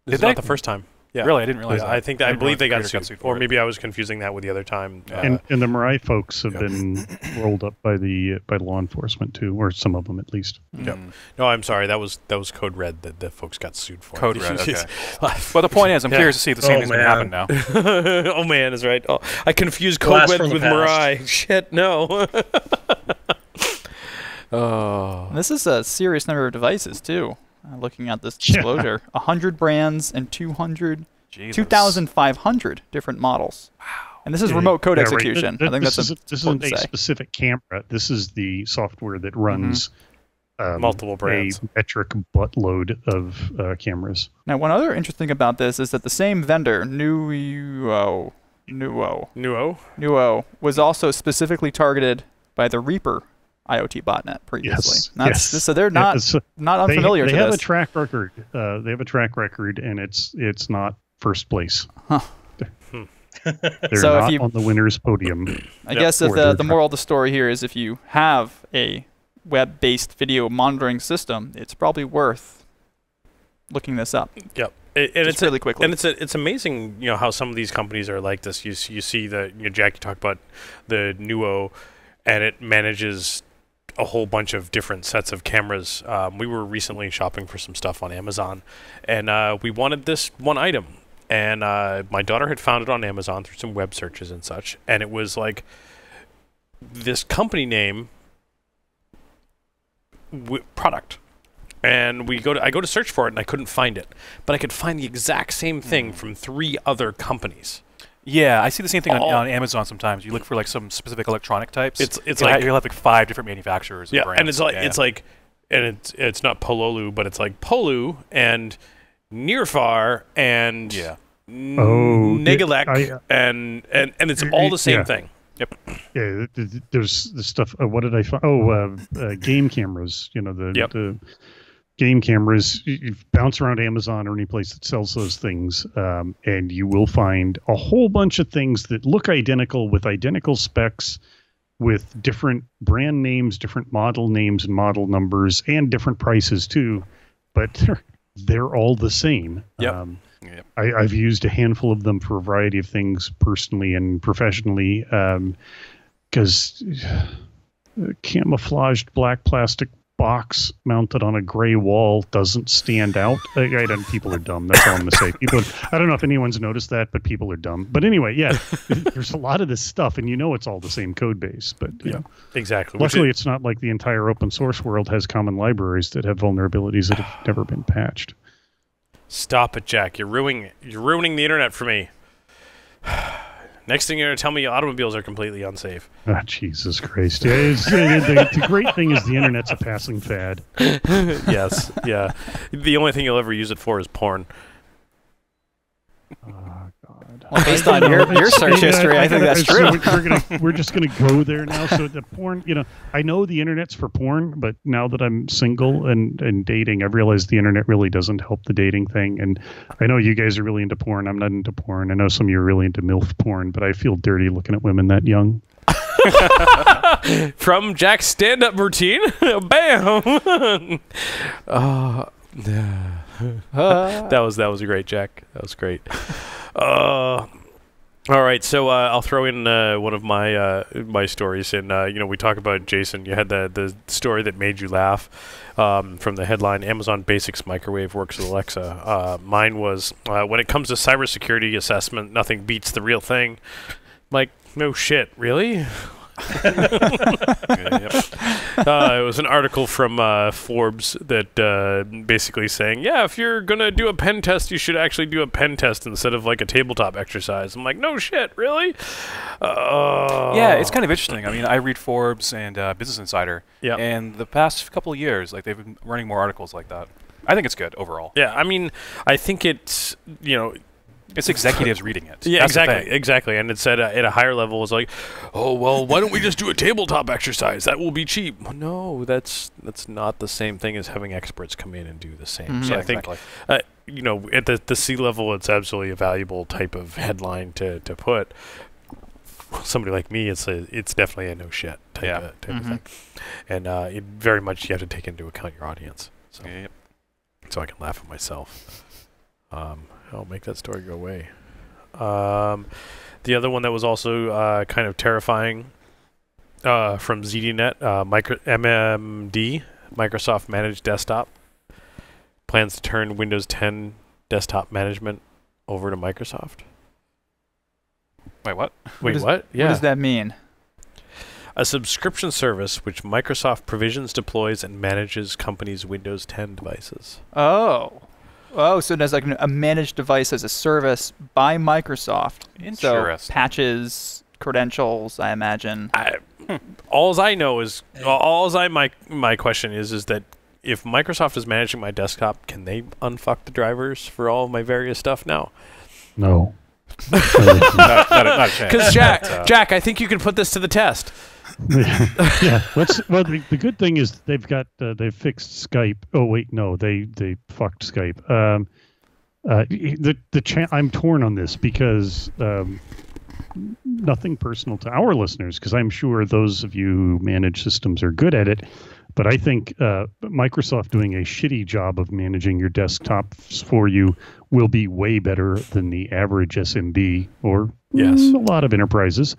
[SPEAKER 2] This
[SPEAKER 3] Did
[SPEAKER 2] is
[SPEAKER 3] they?
[SPEAKER 2] not the first time. Yeah.
[SPEAKER 3] Really? I didn't realize that.
[SPEAKER 2] I believe they got sued.
[SPEAKER 3] for
[SPEAKER 2] Or
[SPEAKER 3] it.
[SPEAKER 2] maybe I was confusing that with the other time.
[SPEAKER 6] And the Mirai folks have been rolled up by law enforcement too, or some of them at least.
[SPEAKER 2] Yep. No, I'm sorry. That was Code Red that the folks got sued for.
[SPEAKER 3] Code Red, okay. But the point is, I'm curious to see if the same thing's going to happen now.
[SPEAKER 2] Oh, man, is right. Oh, I confused Code Red with Mirai. Shit, no.
[SPEAKER 4] This is a serious number of devices, too. Looking at this disclosure, 100 brands and 2,500 different models.
[SPEAKER 3] Wow.
[SPEAKER 4] And this is remote code
[SPEAKER 6] right.
[SPEAKER 4] execution. I think
[SPEAKER 6] this
[SPEAKER 4] that's
[SPEAKER 6] isn't a specific camera. This is the software that runs
[SPEAKER 2] multiple brands,
[SPEAKER 6] a metric buttload of cameras.
[SPEAKER 4] Now, one other interesting about this is that the same vendor, Nuo, was also specifically targeted by the Reaper IoT botnet previously.
[SPEAKER 6] Yes.
[SPEAKER 4] So they're not unfamiliar to this.
[SPEAKER 6] They have a track record. They have a track record, and it's not first place.
[SPEAKER 4] Huh.
[SPEAKER 6] They're
[SPEAKER 4] so
[SPEAKER 6] not
[SPEAKER 4] if you,
[SPEAKER 6] on the winner's podium.
[SPEAKER 4] I guess if the moral of the story here is if you have a web-based video monitoring system, it's probably worth looking this up.
[SPEAKER 2] Yep. It's
[SPEAKER 4] really quickly.
[SPEAKER 2] And it's amazing, how some of these companies are like this. You see the Jack, you talked about the Nuo, and it manages a whole bunch of different sets of cameras. We were recently shopping for some stuff on Amazon, and we wanted this one item. And my daughter had found it on Amazon through some web searches and such, and it was like this company name product. And I go to search for it, and I couldn't find it, but I could find the exact same thing from 3 other companies.
[SPEAKER 3] Yeah, I see the same thing on Amazon sometimes. You look for like some specific electronic types.
[SPEAKER 2] It's
[SPEAKER 3] like you'll have like 5 different manufacturers.
[SPEAKER 2] Yeah,
[SPEAKER 3] and
[SPEAKER 2] it's like it's not Pololu, but it's like Polu and Nearfar and Negalek and it's all the same thing. Yep.
[SPEAKER 6] Yeah, there's the stuff. What did I find? Game cameras. The game cameras. You bounce around Amazon or any place that sells those things, and you will find a whole bunch of things that look identical with identical specs, with different brand names, different model names and model numbers, and different prices too. But they're all the same.
[SPEAKER 2] Yep.
[SPEAKER 6] I've used a handful of them for a variety of things personally and professionally, because camouflaged black plastic box mounted on a gray wall doesn't stand out. People are dumb. That's all I'm going to say. I don't know if anyone's noticed that, but people are dumb. But anyway, there's a lot of this stuff, and it's all the same code base. But
[SPEAKER 2] exactly.
[SPEAKER 6] Luckily, it's not like the entire open source world has common libraries that have vulnerabilities that have never been patched.
[SPEAKER 2] Stop it, Jack. You're ruining the internet for me. Next thing you're going to tell me automobiles are completely unsafe.
[SPEAKER 6] Oh, Jesus Christ. The great thing is the internet's a passing fad.
[SPEAKER 2] Yes, yeah. The only thing you'll ever use it for is porn.
[SPEAKER 6] Oh, God.
[SPEAKER 4] Well, based on your search history, I think that's true.
[SPEAKER 6] We're just gonna go there now. So the porn, I know the internet's for porn, but now that I'm single and dating, I've realized the internet really doesn't help the dating thing. And I know you guys are really into porn. I'm not into porn. I know some of you are really into MILF porn, but I feel dirty looking at women that young.
[SPEAKER 2] From Jack's stand-up routine, bam. That was great, Jack. That was great. All right, so I'll throw in one of my stories, and we talk about Jason. You had the story that made you laugh from the headline: Amazon Basics microwave works with Alexa. Mine was when it comes to cybersecurity assessment, nothing beats the real thing. Like, no shit, really? It was an article from Forbes that basically saying, if you're gonna do a pen test, you should actually do a pen test instead of like a tabletop exercise. I'm like, no shit, really?
[SPEAKER 3] Yeah, it's kind of interesting. I mean, I read Forbes and Business Insider, and the past couple of years, like they've been running more articles like that. I think it's good overall.
[SPEAKER 2] Yeah, I mean, I think it's
[SPEAKER 3] it's executives reading it.
[SPEAKER 2] Yeah, exactly. And it said at a higher level, it's like, oh, well, why don't we just do a tabletop exercise? That will be cheap. Well, no, that's not the same thing as having experts come in and do the same.
[SPEAKER 3] Mm-hmm.
[SPEAKER 2] So
[SPEAKER 3] Yeah,
[SPEAKER 2] I think,
[SPEAKER 3] exactly.
[SPEAKER 2] at the C level, it's absolutely a valuable type of headline to put. Somebody like me, it's definitely a no shit type of thing. And it very much you have to take into account your audience. So I can laugh at myself. I'll make that story go away. The other one that was also kind of terrifying from ZDNet, MMD, Microsoft Managed Desktop, plans to turn Windows 10 desktop management over to Microsoft.
[SPEAKER 3] Wait, what?
[SPEAKER 2] What?
[SPEAKER 4] What does that mean?
[SPEAKER 2] A subscription service which Microsoft provisions, deploys, and manages companies' Windows 10 devices.
[SPEAKER 4] Oh. Oh, so there's like a managed device as a service by Microsoft. So patches, credentials, I imagine.
[SPEAKER 2] Alls I know is my question is that if Microsoft is managing my desktop, can they unfuck the drivers for all of my various stuff now?
[SPEAKER 6] No.
[SPEAKER 2] Not a chance. Because Jack, I think you can put this to the test.
[SPEAKER 6] Yeah. Well, the good thing is they've fixed Skype. Oh wait, no, they fucked Skype. I'm torn on this because nothing personal to our listeners, because I'm sure those of you who manage systems are good at it. But I think Microsoft doing a shitty job of managing your desktops for you will be way better than the average SMB or a lot of enterprises.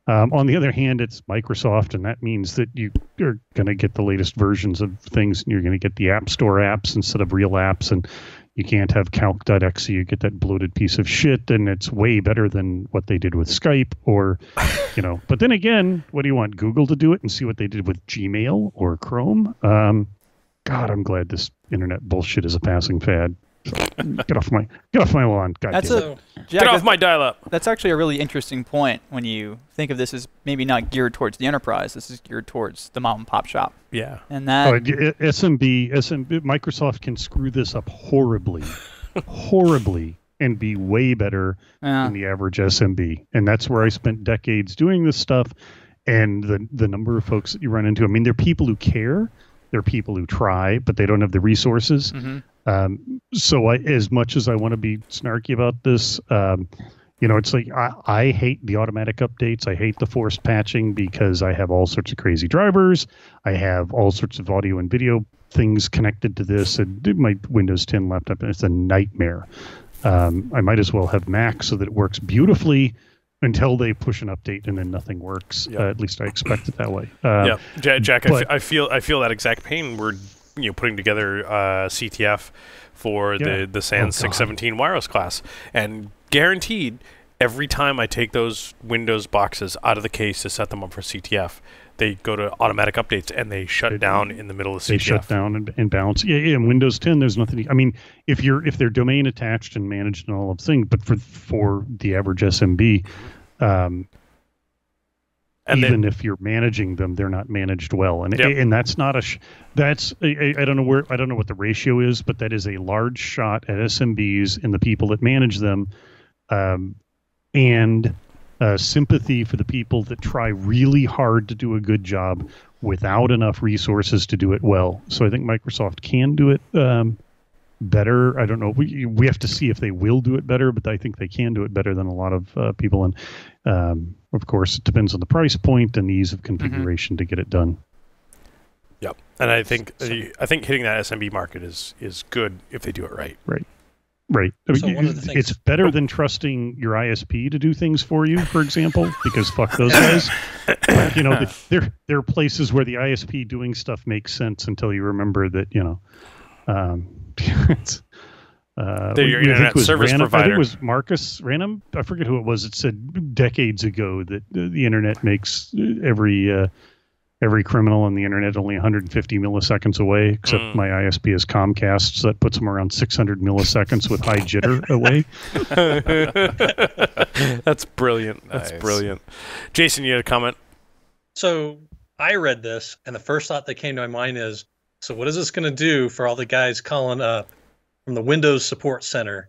[SPEAKER 6] On the other hand, it's Microsoft, and that means that you are going to get the latest versions of things. And you're going to get the App Store apps instead of real apps, and you can't have calc.exe. You get that bloated piece of shit, and it's way better than what they did with Skype or, But then again, what do you want, Google to do it and see what they did with Gmail or Chrome? God, I'm glad this internet bullshit is a passing fad. So, get off my lawn. God
[SPEAKER 2] Jack, get off my dial-up.
[SPEAKER 4] That's actually a really interesting point when you think of this as maybe not geared towards the enterprise. This is geared towards the mom and pop shop.
[SPEAKER 2] Yeah.
[SPEAKER 4] And that
[SPEAKER 6] SMB, Microsoft can screw this up horribly, and be way better than the average SMB. And that's where I spent decades doing this stuff. And the number of folks that you run into, I mean, they're people who care. They're people who try, but they don't have the resources.
[SPEAKER 4] Mm-hmm.
[SPEAKER 6] So as much as I want to be snarky about this, it's like I hate the automatic updates. I hate the forced patching because I have all sorts of crazy drivers. I have all sorts of audio and video things connected to this. And my Windows 10 laptop, it's a nightmare. I might as well have Mac so that it works beautifully until they push an update and then nothing works. Yep. At least I expect it that way.
[SPEAKER 2] Jack, I feel that exact pain. We're putting together CTF for the SANS 617 wireless class, and guaranteed every time I take those Windows boxes out of the case to set them up for CTF, they go to automatic updates and they shut down in the middle of CTF.
[SPEAKER 6] They shut down and bounce. Yeah. In Windows 10, there's nothing. I mean, if they're domain attached and managed and all of things, but for the average SMB, if you're managing them, they're not managed well, and that's not I don't know what the ratio is, but that is a large shot at SMBs and the people that manage them, and sympathy for the people that try really hard to do a good job without enough resources to do it well. So I think Microsoft can do it better. I don't know. We have to see if they will do it better, but I think they can do it better than a lot of people. And of course, it depends on the price point and the ease of configuration to get it done.
[SPEAKER 2] Yep. And I think hitting that SMB market is good if they do it right.
[SPEAKER 6] Right. I mean, it's better than trusting your ISP to do things for you, for example, because fuck those guys. There are places where the ISP doing stuff makes sense until you remember that, it's,
[SPEAKER 2] your internet service provider.
[SPEAKER 6] I think it was Marcus Random. I forget who it was. It said decades ago that the internet makes every criminal on the internet only 150 milliseconds away, except my ISP is Comcast, so that puts them around 600 milliseconds with high jitter away.
[SPEAKER 2] That's brilliant. That's brilliant. Jason, you had a comment?
[SPEAKER 5] So I read this, and the first thought that came to my mind is, so what is this going to do for all the guys calling up from the Windows Support Center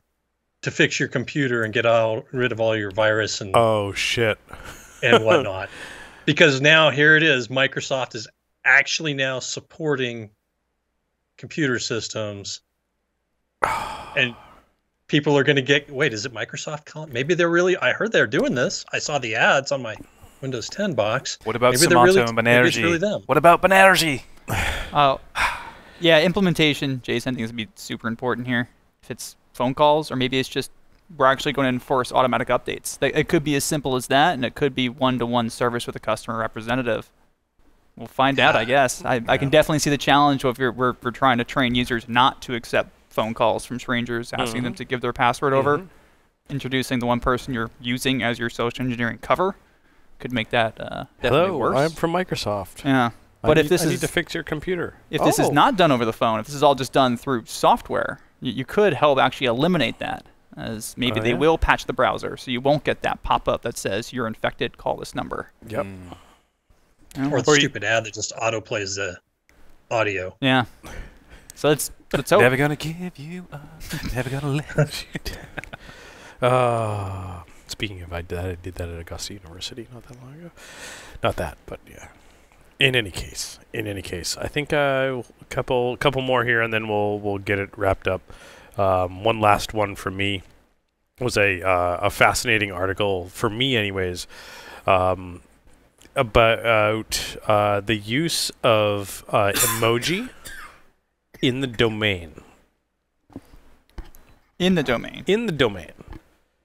[SPEAKER 5] to fix your computer and get rid of all your virus and and whatnot? Because now here it is, Microsoft is actually now supporting computer systems, and people are going to get, wait, is it Microsoft calling? Maybe they're really, I heard they're doing this. I saw the ads on my Windows 10 box.
[SPEAKER 3] What about Samato and Banerjee?
[SPEAKER 5] Really them.
[SPEAKER 3] What about Banerjee?
[SPEAKER 4] Oh, yeah, implementation, Jason, I think is going to be super important here. If it's phone calls, or maybe it's just we're actually going to enforce automatic updates. It could be as simple as that, and it could be one-to-one service with a customer representative. We'll find out, I guess. I can definitely see the challenge of we're trying to train users not to accept phone calls from strangers, asking them to give their password over. Introducing the one person you're using as your social engineering cover could make that definitely worse.
[SPEAKER 2] I'm from Microsoft.
[SPEAKER 4] Yeah. But
[SPEAKER 2] I need to fix your computer.
[SPEAKER 4] If this is not done over the phone, if this is all just done through software, You could help actually eliminate that, as maybe they will patch the browser, so you won't get that pop-up that says you're infected, call this number.
[SPEAKER 2] Yep.
[SPEAKER 5] Or the stupid ad that just autoplays the audio.
[SPEAKER 4] Yeah. So let's hope.
[SPEAKER 3] Never gonna give you up. Never gonna let you down.
[SPEAKER 2] Speaking of, I did that at Augusta University not that long ago. Not that, but yeah. In any case, I think a couple more here, and then we'll get it wrapped up. One last one for me was a fascinating article for me, anyways, about the use of emoji in the domain.
[SPEAKER 4] In the domain.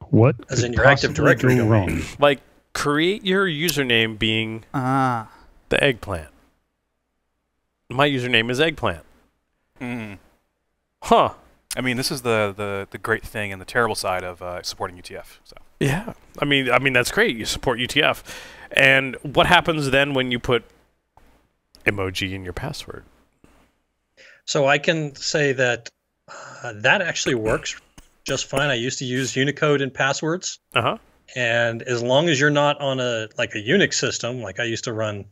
[SPEAKER 6] What?
[SPEAKER 5] As in your Active Directory
[SPEAKER 6] go wrong?
[SPEAKER 2] Like, create your username being the eggplant. My username is eggplant. Huh.
[SPEAKER 3] I mean, this is the great thing and the terrible side of supporting UTF. So
[SPEAKER 2] yeah, I mean that's great. You support UTF, and what happens then when you put emoji in your password?
[SPEAKER 5] So I can say that that actually works just fine. I used to use Unicode in passwords. And as long as you're not on a Unix system, like I used to run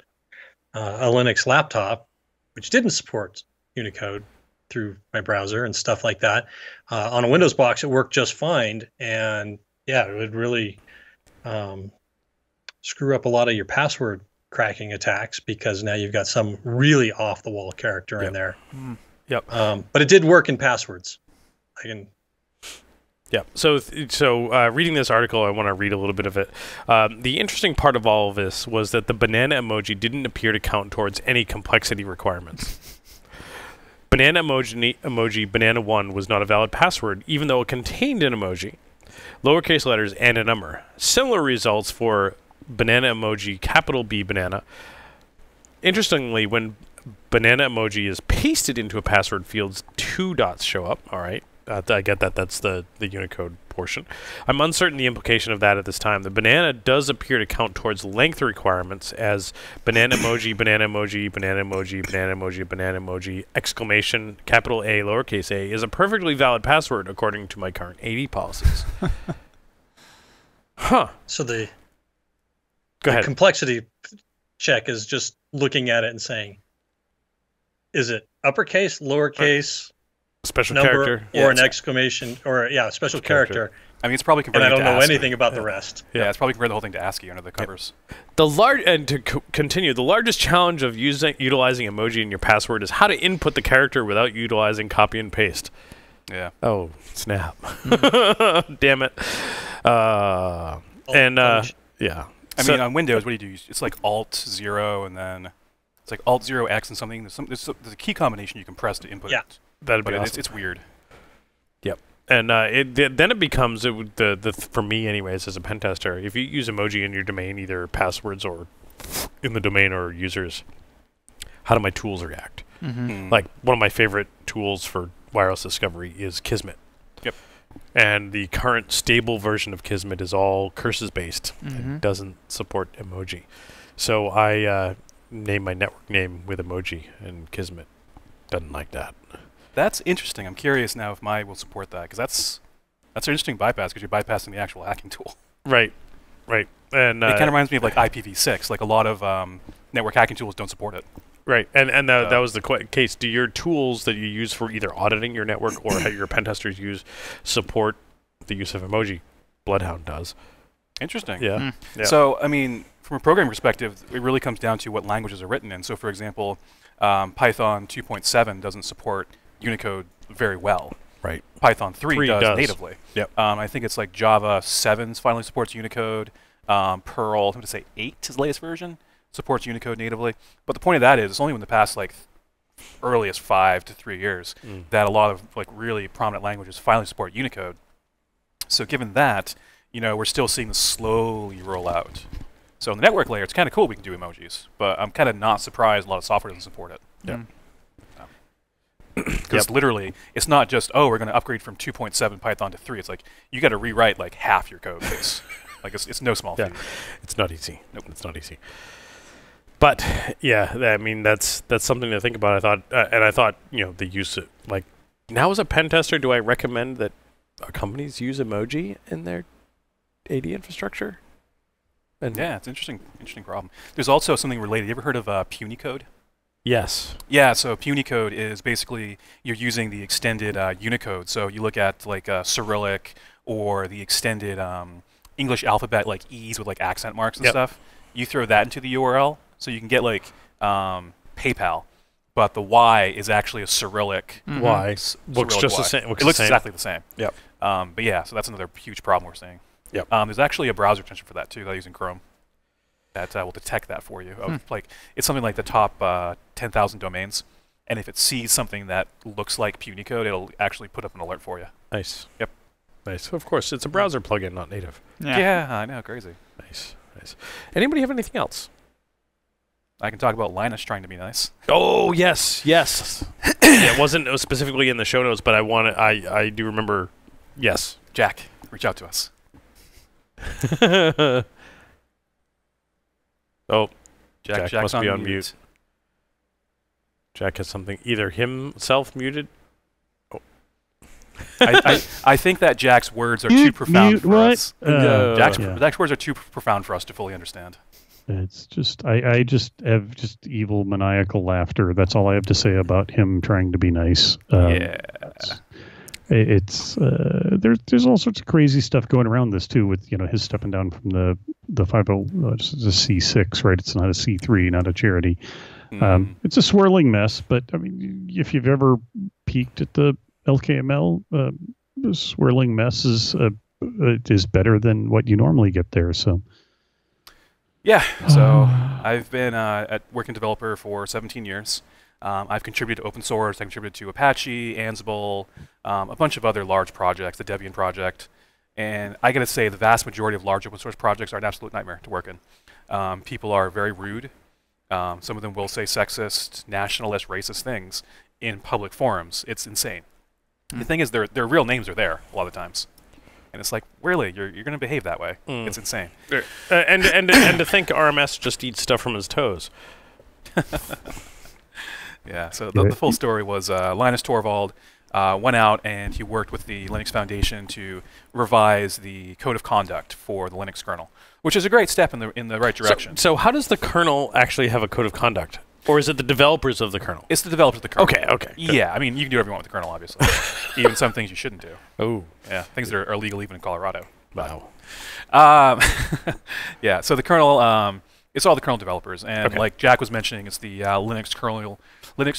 [SPEAKER 5] a Linux laptop, which didn't support Unicode through my browser and stuff like that, on a Windows box, it worked just fine. And yeah, it would really screw up a lot of your password cracking attacks, because now you've got some really off-the-wall character in there.
[SPEAKER 2] Yep.
[SPEAKER 5] But it did work in passwords. I can...
[SPEAKER 2] Yeah. So reading this article, I want to read a little bit of it. The interesting part of all of this was that the banana emoji didn't appear to count towards any complexity requirements. Banana emoji banana 1 was not a valid password, even though it contained an emoji, lowercase letters, and a number. Similar results for banana emoji capital B banana. Interestingly, when banana emoji is pasted into a password field, 2 dots show up. All right. I get that. That's the Unicode portion. I'm uncertain the implication of that at this time. The banana does appear to count towards length requirements, as banana emoji, banana emoji, banana emoji, banana emoji, banana emoji, exclamation, capital A, lowercase a, is a perfectly valid password according to my current AD policies.
[SPEAKER 5] So the
[SPEAKER 2] Go ahead.
[SPEAKER 5] complexity check is just looking at it and saying, is it uppercase, lowercase,
[SPEAKER 2] special
[SPEAKER 5] number,
[SPEAKER 2] character,
[SPEAKER 5] or an exclamation, or special character.
[SPEAKER 3] I mean, it's probably
[SPEAKER 5] And
[SPEAKER 3] converting
[SPEAKER 5] I don't
[SPEAKER 3] to
[SPEAKER 5] know
[SPEAKER 3] ASCII.
[SPEAKER 5] anything about the rest.
[SPEAKER 3] Yeah, it's probably converted the whole thing to ASCII under the covers.
[SPEAKER 2] Continue, the largest challenge of utilizing emoji in your password is how to input the character without utilizing copy and paste.
[SPEAKER 3] Yeah.
[SPEAKER 2] Oh, snap. Damn it. Yeah.
[SPEAKER 3] I mean, on Windows, what do you do? It's like Alt-0, and then it's like Alt-0X and something. There's a key combination you can press to input it.
[SPEAKER 2] That'd be awesome.
[SPEAKER 3] It's weird.
[SPEAKER 2] Yep. And then it becomes, for me anyways, as a pen tester, if you use emoji in your domain, either passwords or in the domain or users, how do my tools react? Like, one of my favorite tools for wireless discovery is Kismet.
[SPEAKER 3] Yep.
[SPEAKER 2] And the current stable version of Kismet is all curses based and doesn't support emoji. So I name my network name with emoji, and Kismet doesn't like that.
[SPEAKER 3] That's interesting. I'm curious now if my will support that, because that's an interesting bypass, because you're bypassing the actual hacking tool.
[SPEAKER 2] Right. And
[SPEAKER 3] it kind of reminds me of like IPv6. Like a lot of network hacking tools don't support it.
[SPEAKER 2] Right, and that was the case. Do your tools that you use for either auditing your network or your pen testers use support the use of emoji? Bloodhound does.
[SPEAKER 3] Interesting.
[SPEAKER 2] Yeah.
[SPEAKER 3] So, I mean, from a programming perspective, it really comes down to what languages are written in. So, for example, Python 2.7 doesn't support Unicode very well.
[SPEAKER 2] Right.
[SPEAKER 3] Python 3 does natively.
[SPEAKER 2] Yep.
[SPEAKER 3] I think it's like Java 7 finally supports Unicode. Perl, I'm going to say 8 is the latest version, supports Unicode natively. But the point of that is, it's only in the past like earliest 5 to 3 years that a lot of like really prominent languages finally support Unicode. So given that, we're still seeing this slowly roll out. So on the network layer, it's kind of cool we can do emojis, but I'm kind of not surprised a lot of software doesn't support it.
[SPEAKER 2] Yeah.
[SPEAKER 3] Because literally, it's not just, we're going to upgrade from 2.7 Python to 3. It's like, you got to rewrite like half your code base. Like, it's no small feat.
[SPEAKER 2] It's not easy. Nope, it's not easy. But yeah, I mean, that's something to think about. I thought, the use of, like, now as a pen tester, do I recommend that companies use emoji in their AD infrastructure? And
[SPEAKER 3] yeah, it's interesting problem. There's also something related. You ever heard of Unicode?
[SPEAKER 2] Yes.
[SPEAKER 3] Yeah, so Unicode is basically you're using the extended Unicode. So you look at like Cyrillic or the extended English alphabet, like E's with like accent marks and stuff. You throw that into the URL, so you can get like PayPal, but the Y is actually a Cyrillic
[SPEAKER 2] Y. Looks just the same.
[SPEAKER 3] It looks exactly the same.
[SPEAKER 2] Yep.
[SPEAKER 3] But yeah, so that's another huge problem we're seeing.
[SPEAKER 2] Yep.
[SPEAKER 3] There's actually a browser extension for that too that I use in Chrome that will detect that for you. Like it's something like the top 10,000 domains, and if it sees something that looks like Unicode, it'll actually put up an alert for you.
[SPEAKER 2] Nice.
[SPEAKER 3] Yep.
[SPEAKER 2] Nice. Of course, it's a browser plugin, not native.
[SPEAKER 3] Yeah, I know, crazy.
[SPEAKER 2] Nice. Nice. Anybody have anything else?
[SPEAKER 3] I can talk about Linus trying to be nice.
[SPEAKER 2] Oh yes, yes. Yeah, it wasn't specifically in the show notes, but I do remember. Yes,
[SPEAKER 3] Jack, reach out to us.
[SPEAKER 2] Oh,
[SPEAKER 3] Jack's
[SPEAKER 2] must
[SPEAKER 3] on
[SPEAKER 2] be on mute. Jack has something, either himself muted. Oh.
[SPEAKER 3] I think that Jack's words are too profound for us. Jack's words are too profound for us to fully understand.
[SPEAKER 6] It's just I just have just evil maniacal laughter. That's all I have to say about him trying to be nice. It's there's all sorts of crazy stuff going around this too, with his stepping down from the 50 it's a C6, right? It's not a C3, not a charity. It's a swirling mess, but I mean, if you've ever peeked at the LKML, the swirling mess is better than what you normally get there. So
[SPEAKER 3] yeah, so I've been at working developer for 17 years. I've contributed to open source. I contributed to Apache, Ansible, a bunch of other large projects, the Debian project. And I got to say, the vast majority of large open source projects are an absolute nightmare to work in. People are very rude. Some of them will say sexist, nationalist, racist things in public forums. It's insane. The thing is, their real names are there a lot of times. And it's like, really, you're going to behave that way? It's insane.
[SPEAKER 2] And to think RMS just eats stuff from his toes.
[SPEAKER 3] Yeah, so the full story was Linus Torvald went out and he worked with the Linux Foundation to revise the code of conduct for the Linux kernel, which is a great step in the right direction.
[SPEAKER 2] So how does the kernel actually have a code of conduct? Or is it the developers of the kernel?
[SPEAKER 3] It's the developers of the kernel.
[SPEAKER 2] Okay. Good.
[SPEAKER 3] Yeah, I mean, you can do whatever you want with the kernel, obviously. Even some things you shouldn't do.
[SPEAKER 2] Oh.
[SPEAKER 3] Yeah, things that are illegal even in Colorado.
[SPEAKER 2] Wow.
[SPEAKER 3] Yeah, so the kernel, it's all the kernel developers. And like Jack was mentioning, it's the Linux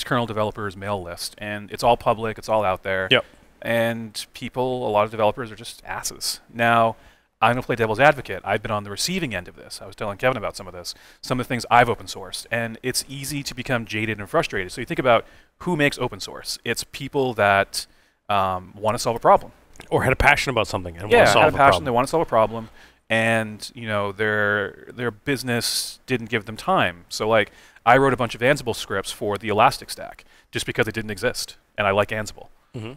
[SPEAKER 3] kernel developers mail list. And it's all public. It's all out there.
[SPEAKER 2] Yep.
[SPEAKER 3] And people, a lot of developers are just asses. Now, I'm going to play devil's advocate. I've been on the receiving end of this. I was telling Kevin about some of this, some of the things I've open sourced. And it's easy to become jaded and frustrated. So you think about who makes open source. It's people that want to solve a problem.
[SPEAKER 2] Or had a passion about something and want to solve a problem.
[SPEAKER 3] Yeah, had a passion. They want to solve a problem. And, their business didn't give them time. So, like, I wrote a bunch of Ansible scripts for the Elastic Stack just because it didn't exist. And I like Ansible.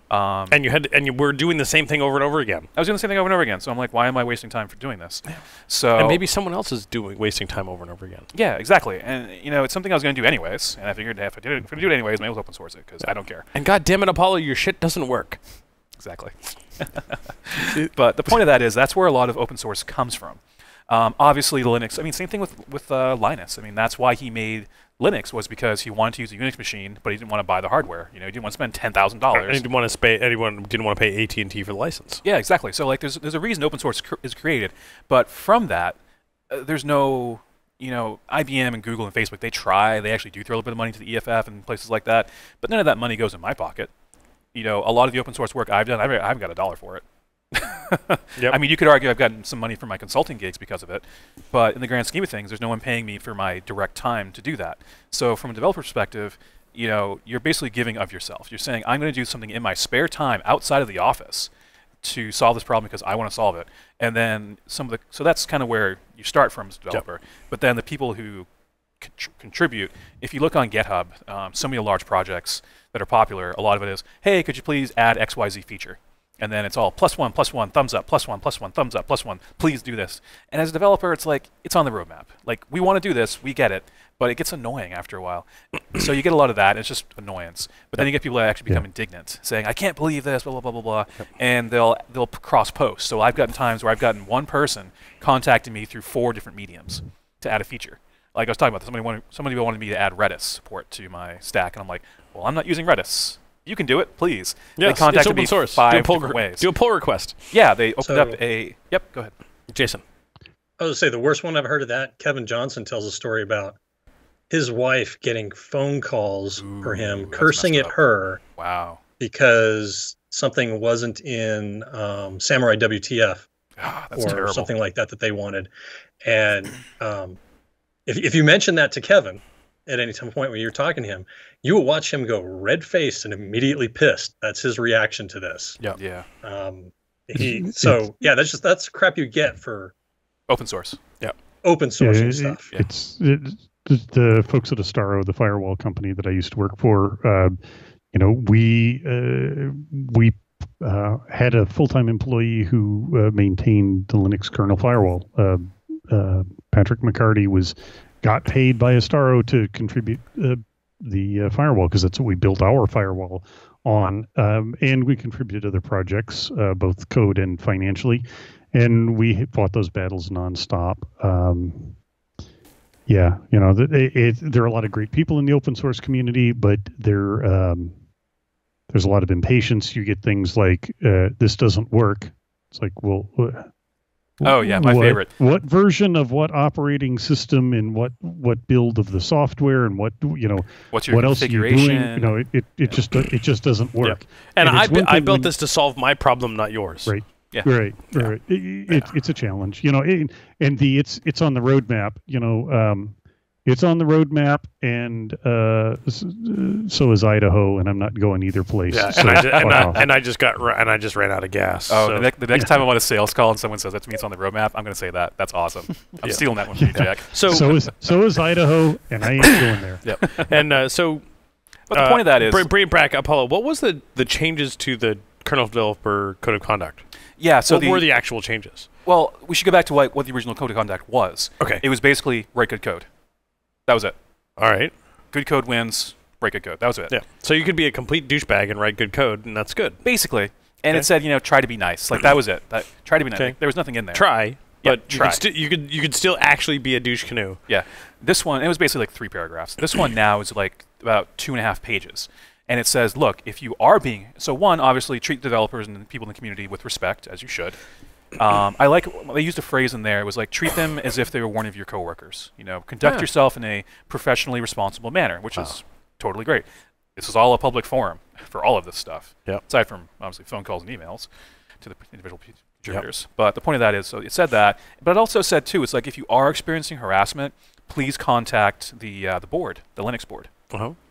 [SPEAKER 2] And you were doing the same thing over and over again.
[SPEAKER 3] I was doing the same thing over and over again. So I'm like, why am I wasting time for doing this? So
[SPEAKER 2] and maybe someone else is wasting time over and over again.
[SPEAKER 3] Yeah, exactly. And it's something I was going to do anyways. And I figured if I do it anyways, maybe I'll open source it because I don't care.
[SPEAKER 2] And God damn it, Apollo, your shit doesn't work.
[SPEAKER 3] Exactly. But the point of that is that's where a lot of open source comes from. Obviously, Linux. I mean, same thing with Linus. I mean, that's why he made Linux, was because he wanted to use a Unix machine, but he didn't want to buy the hardware. He didn't want to spend $10,000.
[SPEAKER 2] And he didn't want to pay. Anyone didn't want to pay AT&T for the license.
[SPEAKER 3] Yeah, exactly. So like, there's a reason open source is created, but from that, there's no. IBM and Google and Facebook, they actually do throw a little bit of money to the EFF and places like that, but none of that money goes in my pocket. A lot of the open source work I've done, I haven't got $1 for it.
[SPEAKER 2] Yep.
[SPEAKER 3] I mean, you could argue I've gotten some money from my consulting gigs because of it, but in the grand scheme of things, there's no one paying me for my direct time to do that. So from a developer perspective, you're basically giving of yourself. You're saying, I'm going to do something in my spare time outside of the office to solve this problem because I want to solve it. And then so that's kind of where you start from as a developer. Yep. But then the people who contribute, if you look on GitHub, so many large projects that are popular, a lot of it is, hey, could you please add XYZ feature? And then it's all +1, +1, thumbs up, +1, +1, thumbs up, +1. Please do this. And as a developer, it's like, it's on the roadmap. Like, we want to do this, we get it, but it gets annoying after a while. So you get a lot of that, and it's just annoyance. But then you get people that actually become indignant, saying, I can't believe this, blah, blah, blah, blah, blah. And they'll cross-post. So I've gotten times where I've gotten one person contacting me through 4 different mediums to add a feature. Like I was talking about, somebody wanted me to add Redis support to my stack, and I'm like, well, I'm not using Redis. You can do it, please.
[SPEAKER 2] Yes,
[SPEAKER 3] they contacted
[SPEAKER 2] it's open
[SPEAKER 3] me
[SPEAKER 2] source.
[SPEAKER 3] 5 different ways.
[SPEAKER 2] Do a pull request.
[SPEAKER 3] Yeah, they opened up a... Yep, go ahead.
[SPEAKER 2] Jason.
[SPEAKER 5] I was going to say, the worst one I've heard of that, Kevin Johnson tells a story about his wife getting phone calls for him, cursing at her.
[SPEAKER 3] Wow.
[SPEAKER 5] Because something wasn't in Samurai WTF or
[SPEAKER 3] terrible.
[SPEAKER 5] something like that they wanted. And if you mention that to Kevin at any time point when you're talking to him, you will watch him go red-faced and immediately pissed. That's his reaction to this.
[SPEAKER 2] Yeah.
[SPEAKER 3] Yeah.
[SPEAKER 5] That's crap you get for
[SPEAKER 3] open source. Yeah.
[SPEAKER 5] Open sourcing stuff.
[SPEAKER 6] It's the folks at Starro, the firewall company that I used to work for. We had a full-time employee who maintained the Linux kernel firewall. Patrick McCarty got paid by Starro to contribute the firewall, because that's what we built our firewall on, and we contributed other projects, both code and financially, and we fought those battles nonstop. There are a lot of great people in the open source community, but there's a lot of impatience. You get things like, this doesn't work. It's like, well,
[SPEAKER 3] oh yeah, my favorite.
[SPEAKER 6] What version of what operating system and what build of the software and what's your
[SPEAKER 3] what else
[SPEAKER 6] are you doing? It just doesn't work.
[SPEAKER 2] Yeah. And I built this to solve my problem, not yours.
[SPEAKER 6] Right.
[SPEAKER 3] Yeah.
[SPEAKER 6] Right. It's a challenge. It's on the roadmap. It's on the roadmap, and so is Idaho, and I'm not going either place.
[SPEAKER 2] Yeah,
[SPEAKER 6] so
[SPEAKER 2] I just ran out of gas.
[SPEAKER 3] Oh,
[SPEAKER 2] so.
[SPEAKER 3] the next time I'm on a sales call and someone says that to me, it's on the roadmap, I'm going to say that. That's awesome. I'm stealing that one from you, Jack.
[SPEAKER 6] So is Idaho, and I ain't going there.
[SPEAKER 3] Yep.
[SPEAKER 2] And
[SPEAKER 3] but the point of that is,
[SPEAKER 2] bring back Apollo. What was the changes to the kernel developer code of conduct?
[SPEAKER 3] Yeah. So
[SPEAKER 2] what were the actual changes?
[SPEAKER 3] Well, we should go back to what the original code of conduct was.
[SPEAKER 2] Okay.
[SPEAKER 3] It was basically write good code. That was it.
[SPEAKER 2] All right.
[SPEAKER 3] Good code wins. Write good code. That was it.
[SPEAKER 2] Yeah. So you could be a complete douchebag and write good code, and that's good.
[SPEAKER 3] Basically. And it said, try to be nice. Like, that was it. Try to be nice.
[SPEAKER 2] Okay.
[SPEAKER 3] Like, there was nothing in there.
[SPEAKER 2] Try. But
[SPEAKER 3] try.
[SPEAKER 2] You could still actually be a douche canoe.
[SPEAKER 3] Yeah. This one, it was basically like 3 paragraphs. This one now is like about 2.5 pages. And it says, look, if you are being... So one, obviously, treat developers and people in the community with respect, as you should. I like, they used a phrase in there. It was like, treat them as if they were one of your coworkers. Conduct yourself in a professionally responsible manner, which is totally great. This is all a public forum for all of this stuff.
[SPEAKER 2] Yep.
[SPEAKER 3] Aside from, obviously, phone calls and emails to the individual contributors. Yep. But the point of that is, so it said that. But it also said, too, it's like, if you are experiencing harassment, please contact the board, the Linux board.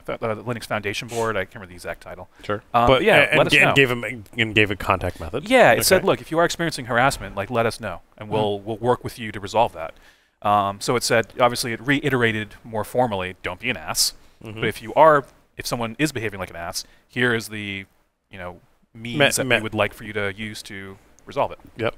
[SPEAKER 3] The Linux Foundation board. I can't remember the exact title.
[SPEAKER 2] Sure.
[SPEAKER 3] But yeah, let us know.
[SPEAKER 2] Gave a contact method.
[SPEAKER 3] Yeah, it said, look, if you are experiencing harassment, like, let us know, and we'll work with you to resolve that. So it said, obviously, it reiterated more formally, don't be an ass. But if someone is behaving like an ass, here is the, means that we would like for you to use to resolve it.
[SPEAKER 2] Yep.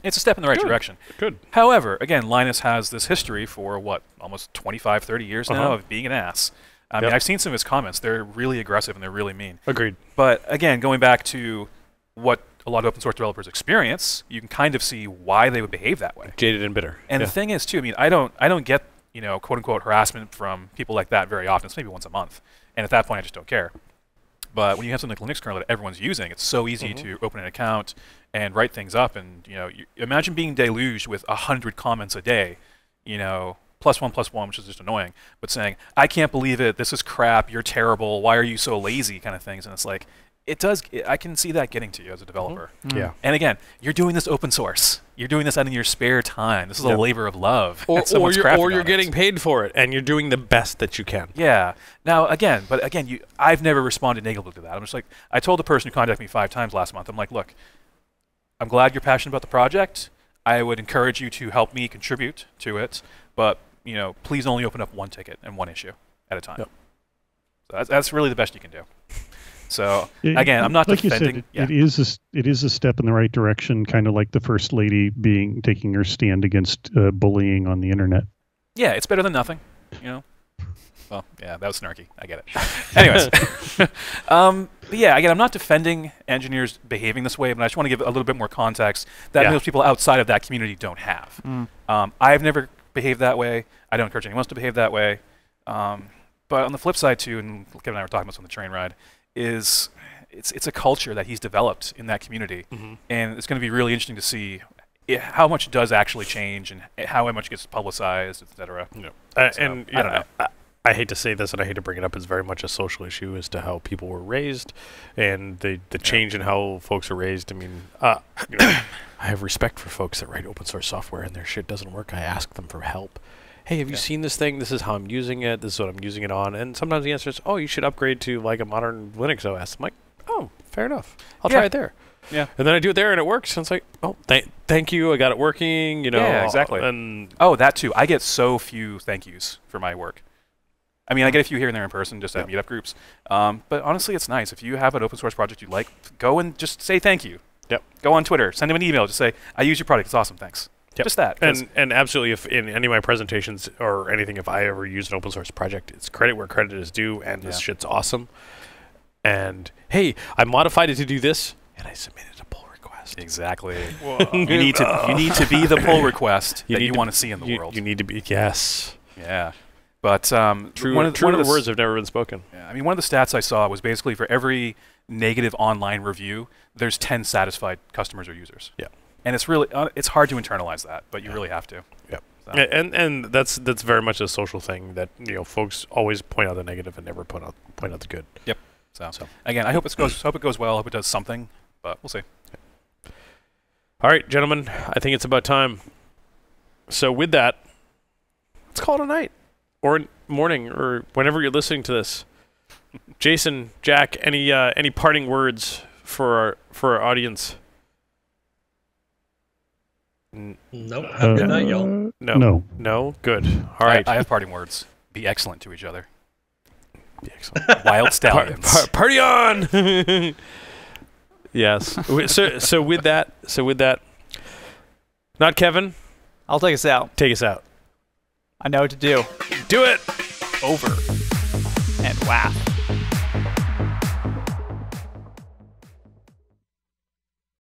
[SPEAKER 3] It's a step in the right direction.
[SPEAKER 2] Good.
[SPEAKER 3] However, again, Linus has this history for almost 25, 30 years now of being an ass. I mean, I've seen some of his comments. They're really aggressive and they're really mean.
[SPEAKER 2] Agreed.
[SPEAKER 3] But again, going back to what a lot of open source developers experience, you can kind of see why they would behave that way.
[SPEAKER 2] Jaded and bitter.
[SPEAKER 3] And the thing is, too, I mean, I don't get, quote unquote harassment from people like that very often. It's maybe once a month. And at that point, I just don't care. But when you have something like Linux kernel that everyone's using, it's so easy to open an account and write things up. And you imagine being deluged with 100 comments a day, +1, which is just annoying, but saying, I can't believe it, this is crap, you're terrible, why are you so lazy, kind of things. And it's like, I can see that getting to you as a developer.
[SPEAKER 2] Yeah.
[SPEAKER 3] And again, you're doing this open source. You're doing this out in your spare time. This is a labor of love.
[SPEAKER 2] Or you're getting paid for it, and you're doing the best that you can.
[SPEAKER 3] Yeah. Now, again, I've never responded negatively to that. I'm just like, I told the person who contacted me 5 times last month, I'm like, look, I'm glad you're passionate about the project. I would encourage you to help me contribute to it, but please only open up one ticket and one issue at a time. Yep. So that's really the best you can do. So again, I'm not
[SPEAKER 6] like
[SPEAKER 3] defending.
[SPEAKER 6] You said, it is a step in the right direction, kind of like the First Lady taking her stand against bullying on the internet.
[SPEAKER 3] Yeah, it's better than nothing, you know. Well, yeah, that was snarky. I get it. Anyways, but yeah, again, I'm not defending engineers behaving this way, but I just want to give a little bit more context that most people outside of that community don't have. I've never behaved that way. I don't encourage anyone else to behave that way. But on the flip side too, and Kevin and I were talking about this on the train ride, is it's a culture that he's developed in that community, and it's going to be really interesting to see how much does actually change and how much gets publicized, etc.
[SPEAKER 2] So, and I don't know. I hate to say this, and I hate to bring it up. It's very much a social issue as to how people were raised, and the change in how folks are raised. I mean, I have respect for folks that write open source software and their shit doesn't work. I ask them for help. Hey, have you seen this thing? This is how I'm using it. This is what I'm using it on. And sometimes the answer is, oh, you should upgrade to like a modern Linux OS. I'm like, oh, fair enough. I'll try it there. Yeah. And then I do it there and it works. And it's like, oh, thank you. I got it working. You know.
[SPEAKER 3] Yeah, exactly.
[SPEAKER 2] And
[SPEAKER 3] that too. I get so few thank yous for my work. I mean, I get a few here and there in person, just at meetup groups. But honestly, it's nice. If you have an open source project you like, go and just say thank you.
[SPEAKER 2] Yep.
[SPEAKER 3] Go on Twitter. Send them an email. Just say, I use your product. It's awesome. Thanks. Yep. Just that.
[SPEAKER 2] And absolutely, if in any of my presentations or anything, if I ever use an open source project, it's credit where credit is due, and this shit's awesome. And hey, I modified it to do this, and I submitted a pull request.
[SPEAKER 3] Exactly. you need to be the pull request that you want to see in the world.
[SPEAKER 2] You need to be yes.
[SPEAKER 3] Yeah. But
[SPEAKER 2] true words have never been spoken.
[SPEAKER 3] Yeah, I mean, one of the stats I saw was basically for every negative online review, there's 10 satisfied customers or users.
[SPEAKER 2] Yeah.
[SPEAKER 3] And it's really it's hard to internalize that, but you really have to.
[SPEAKER 2] Yep. So. And that's very much a social thing that folks always point out the negative and never point out the good.
[SPEAKER 3] Yep. So again, I hope it goes well. I hope it does something, but we'll see.
[SPEAKER 2] Okay. All right, gentlemen, I think it's about time. So with that, let's call it a night or morning or whenever you're listening to this. Jason, Jack, any parting words for our audience?
[SPEAKER 5] Nope. Have a good night, y'all.
[SPEAKER 2] No. Good. All right.
[SPEAKER 3] I have parting words. Be excellent to each other. Be excellent. Wild stallions.
[SPEAKER 2] Party on. Yes. So with that, not Kevin.
[SPEAKER 4] I'll take us out.
[SPEAKER 2] Take us out.
[SPEAKER 4] I know what to do.
[SPEAKER 2] Do it.
[SPEAKER 3] Over.
[SPEAKER 4] And wow.